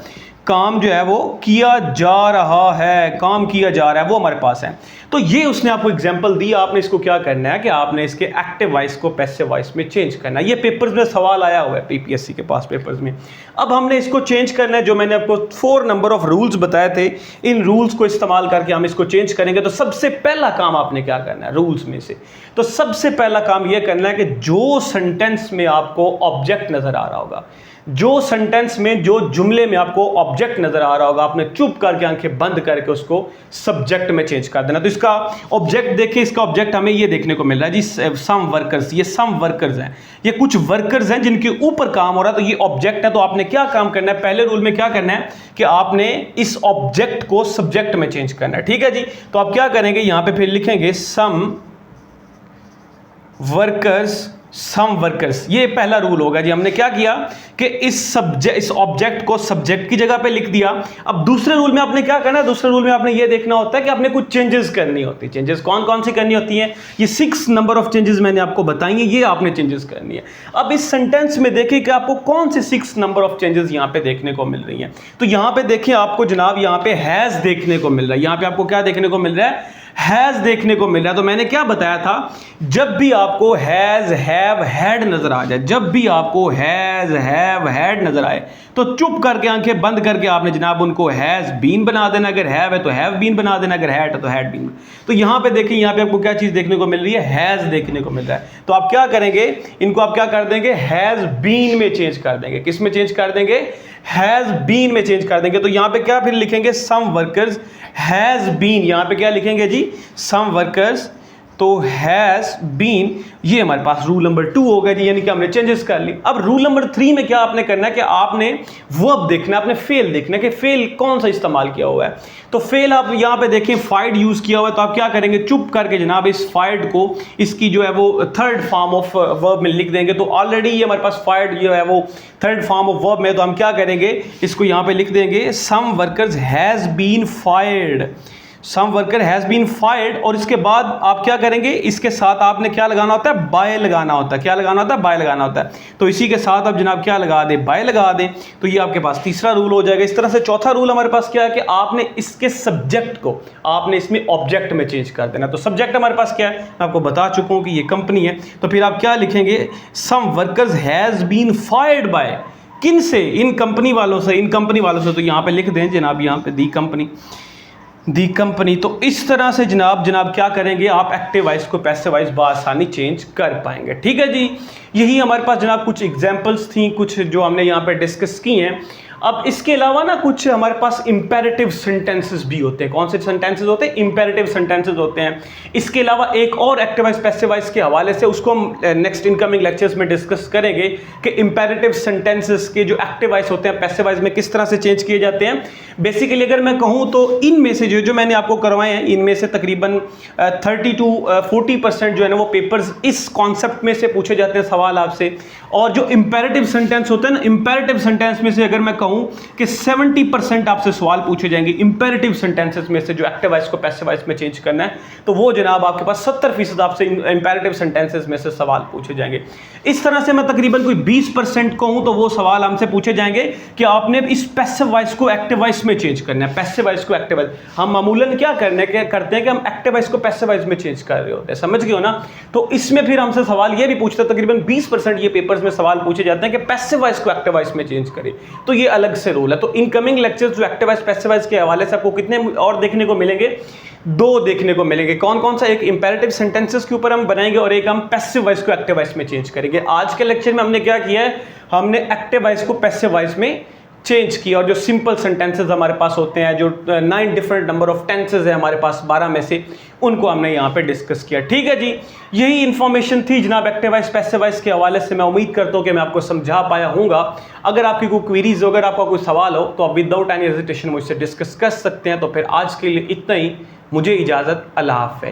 काम जो है वो किया जा रहा है, काम किया जा रहा है, वो हमारे पास है। तो ये उसने आपको एग्जांपल दिया, आपने इसको क्या करना है कि आपने इसके एक्टिव वॉइस को पैसिव वॉइस में चेंज करना है। ये पेपर्स में सवाल आया हुआ है पीपीएससी के पास पेपर्स में। अब हमने इसको चेंज करना है, जो मैंने आपको 4 नंबर ऑफ रूल्स बताए थे, इन रूल्स को इस्तेमाल करके हम इसको चेंज करेंगे। तो सबसे पहला काम आपने क्या करना है रूल्स में से, तो सबसे पहला काम यह करना है कि जो सेंटेंस में आपको ऑब्जेक्ट नजर आ रहा होगा, जो सेंटेंस में, जो जुमले में आपको ऑब्जेक्ट नजर आ रहा होगा, आपने चुप करके आंखें बंद करके उसको सब्जेक्ट में चेंज कर देना। तो इसका ऑब्जेक्ट देखिए, इसका ऑब्जेक्ट हमें ये देखने को मिल रहा है जी, सम वर्कर्स। ये सम वर्कर्स हैं, ये कुछ वर्कर्स हैं जिनके ऊपर काम हो रहा है, तो ये ऑब्जेक्ट है। तो आपने क्या काम करना है, पहले रूल में क्या करना है कि आपने इस ऑब्जेक्ट को सब्जेक्ट में चेंज करना है, ठीक है जी। तो आप क्या करेंगे, यहां पर फिर लिखेंगे सम वर्कर्स सम वर्कर्स, ये पहला रूल होगा जी। हमने क्या किया कि इस ऑब्जेक्ट को सब्जेक्ट की जगह पे लिख दिया। अब दूसरे रूल में आपने क्या करना है, दूसरे रूल में आपने ये देखना होता है कि आपने कुछ चेंजेस करनी होती है। चेंजेस कौन कौन सी करनी होती है, ये 6 नंबर ऑफ चेंजेस मैंने आपको बताएंगे, ये आपने चेंजेस करनी है। अब इस सेंटेंस में देखिए कि आपको कौन से 6 नंबर ऑफ चेंजेस यहां पे देखने को मिल रही हैं। तो यहां पे देखिए आपको जनाब यहां पे हैज देखने को मिल रहा है। यहां पे आपको क्या देखने को मिल रहा है, हैज देखने को मिल रहा है। तो मैंने क्या बताया था, जब भी आपको हैज, हैव, हैड नजर आ जाए, जब भी आपको हैज, हैव, हैड नजर आए, तो चुप करके आंखें बंद करके आपने जनाब उनको हैज बीन बना देना। अगर हैव है तो हैव बीन बना देना, अगर हैड है तो हैड बीन। तो यहां पे देखिए, यहां पे आपको क्या चीज देखने को मिल रही है, हैज देखने को मिल रहा है। तो आप क्या करेंगे, इनको आप क्या कर देंगे, हैज बीन में चेंज कर देंगे। किस में चेंज कर देंगे, हैज बीन में चेंज कर देंगे। तो यहां पे क्या फिर लिखेंगे, सम वर्कर्स हैज बीन। यहां पे क्या लिखेंगे जी, सम वर्कर्स, तो हैज बीन। ये हमारे पास रूल नंबर 2 होगा जी, यानी कि हमने चेंजेस कर ली। अब रूल नंबर 3 में क्या आपने करना है कि आपने वर्ब देखना है, आपने फेल देखना है कि फेल कौन सा इस्तेमाल किया हुआ है। तो फेल आप यहां पे देखें फाइड यूज किया हुआ है, तो आप क्या करेंगे, चुप करके जनाब इस फाइड को, इसकी जो है वो थर्ड फॉर्म ऑफ वर्ब में लिख देंगे। तो ऑलरेडी ये हमारे पास फाइड जो है वो थर्ड फॉर्म ऑफ वर्ब में, तो हम क्या करेंगे, इसको यहां पे लिख देंगे, some workers has been fired. Some worker has been fired. और इसके बाद आप क्या करेंगे, इसके साथ आपने क्या लगाना होता है, बाय लगाना होता है। क्या लगाना होता है, बाय लगाना होता है। तो इसी के साथ अब जनाब क्या लगा दे, बाय लगा दें। तो ये आपके पास तीसरा रूल हो जाएगा। इस तरह से चौथा रूल हमारे पास क्या है कि आपने इसके सब्जेक्ट को आपने इसमें ऑब्जेक्ट में चेंज कर देना। तो सब्जेक्ट हमारे पास क्या है, मैं आपको बता चुका हूं कि ये कंपनी है। तो फिर आप क्या लिखेंगे, some workers has been fired by, किन से, इन कंपनी वालों से, इन कंपनी वालों से। तो यहां पे लिख दें जनाब, यहां पे दी कंपनी। तो इस तरह से जनाब क्या करेंगे, आप एक्टिव वॉइस को पैसिव वॉइस बआसानी चेंज कर पाएंगे। ठीक है जी, यही हमारे पास जनाब कुछ एग्जांपल्स थी, कुछ जो हमने यहाँ पे डिस्कस की हैं। अब इसके अलावा ना कुछ हमारे पास इंपेरेटिव सेंटेंसेस भी होते हैं। कौन से सेंटेंसेस होते हैं, इंपेरेटिव सेंटेंसेस होते हैं। इसके अलावा एक और एक्टिव वॉइस पैसिव वॉइस के हवाले से, उसको हम नेक्स्ट इनकमिंग लेक्चर्स में डिस्कस करेंगे कि इंपेरेटिव सेंटेंसेस के जो एक्टिव वॉइस होते हैं पैसिव वॉइस में किस तरह से चेंज किए जाते हैं। बेसिकली अगर मैं कहूँ तो इनमें से जो मैंने आपको करवाए हैं, इनमें से तकरीबन 30 to 40% जो है ना वो पेपर्स इस कॉन्सेप्ट में से पूछे जाते हैं सवाल आपसे। और जो इंपेरेटिव सेंटेंस होते हैं ना, इंपेरेटिव सेंटेंस में से अगर मैं कहूँ कि 70% आपसे सवाल पूछे जाएंगे इंपेरेटिव सेंटेंसेस में से, जो एक्टिव वॉइस को पैसिव वॉइस में चेंज करना है। तो वो जनाब आपके पास 70% आपसे इंपेरेटिव सेंटेंसेस में से सवाल पूछे जाएंगे। इस तरह से मैं तकरीबन कोई 20% कहूं तो वो सवाल हमसे पूछे जाएंगे कि आपने इस पैसिव वॉइस को एक्टिव वॉइस में चेंज करना है। पैसिव वॉइस को एक्टिव वॉइस, हम मामूलन क्या करते हैं कि हम एक्टिव वॉइस को पैसिव वॉइस में चेंज कर रहे होते हैं, समझ गए हो ना। तो इसमें फिर हमसे सवाल ये भी पूछते हैं, तकरीबन 20% ये पेपर्स में सवाल पूछे जाते हैं कि पैसिव वॉइस को एक्टिव वॉइस में चेंज करें। तो ये अलग से रूल है। तो इनकमिंग लेक्चर्स जो एक्टिव वॉइस पैसिव वॉइस के हवाले से आपको कितने और देखने को मिलेंगे, 2 देखने को मिलेंगे। कौन कौन सा, एक इंपेरेटिव सेंटेंसेस के ऊपर हम बनाएंगे और एक हम पैसिव वॉइस को एक्टिव वॉइस में चेंज करेंगे। आज के लेक्चर में हमने क्या किया है, हमने एक्टिव वॉइस को पैसिव वॉइस में चेंज किया। और जो सिंपल सेंटेंसेस हमारे पास होते हैं, जो 9 डिफरेंट नंबर ऑफ टेंसेस है हमारे पास 12 में से, उनको हमने यहाँ पे डिस्कस किया। ठीक है जी, यही इन्फॉर्मेशन थी जनाब एक्टिव वॉइस पैसिव वॉइस के हवाले से। मैं उम्मीद करता हूँ कि मैं आपको समझा पाया हूँगा। अगर आपकी कोई क्वेरीज हो, अगर आपका कोई सवाल हो, तो आप विदाउट एनी हेजिटेशन मुझसे डिस्कस कर सकते हैं। तो फिर आज के लिए इतना ही, मुझे इजाज़त, अल्लाह हाफ़िज़।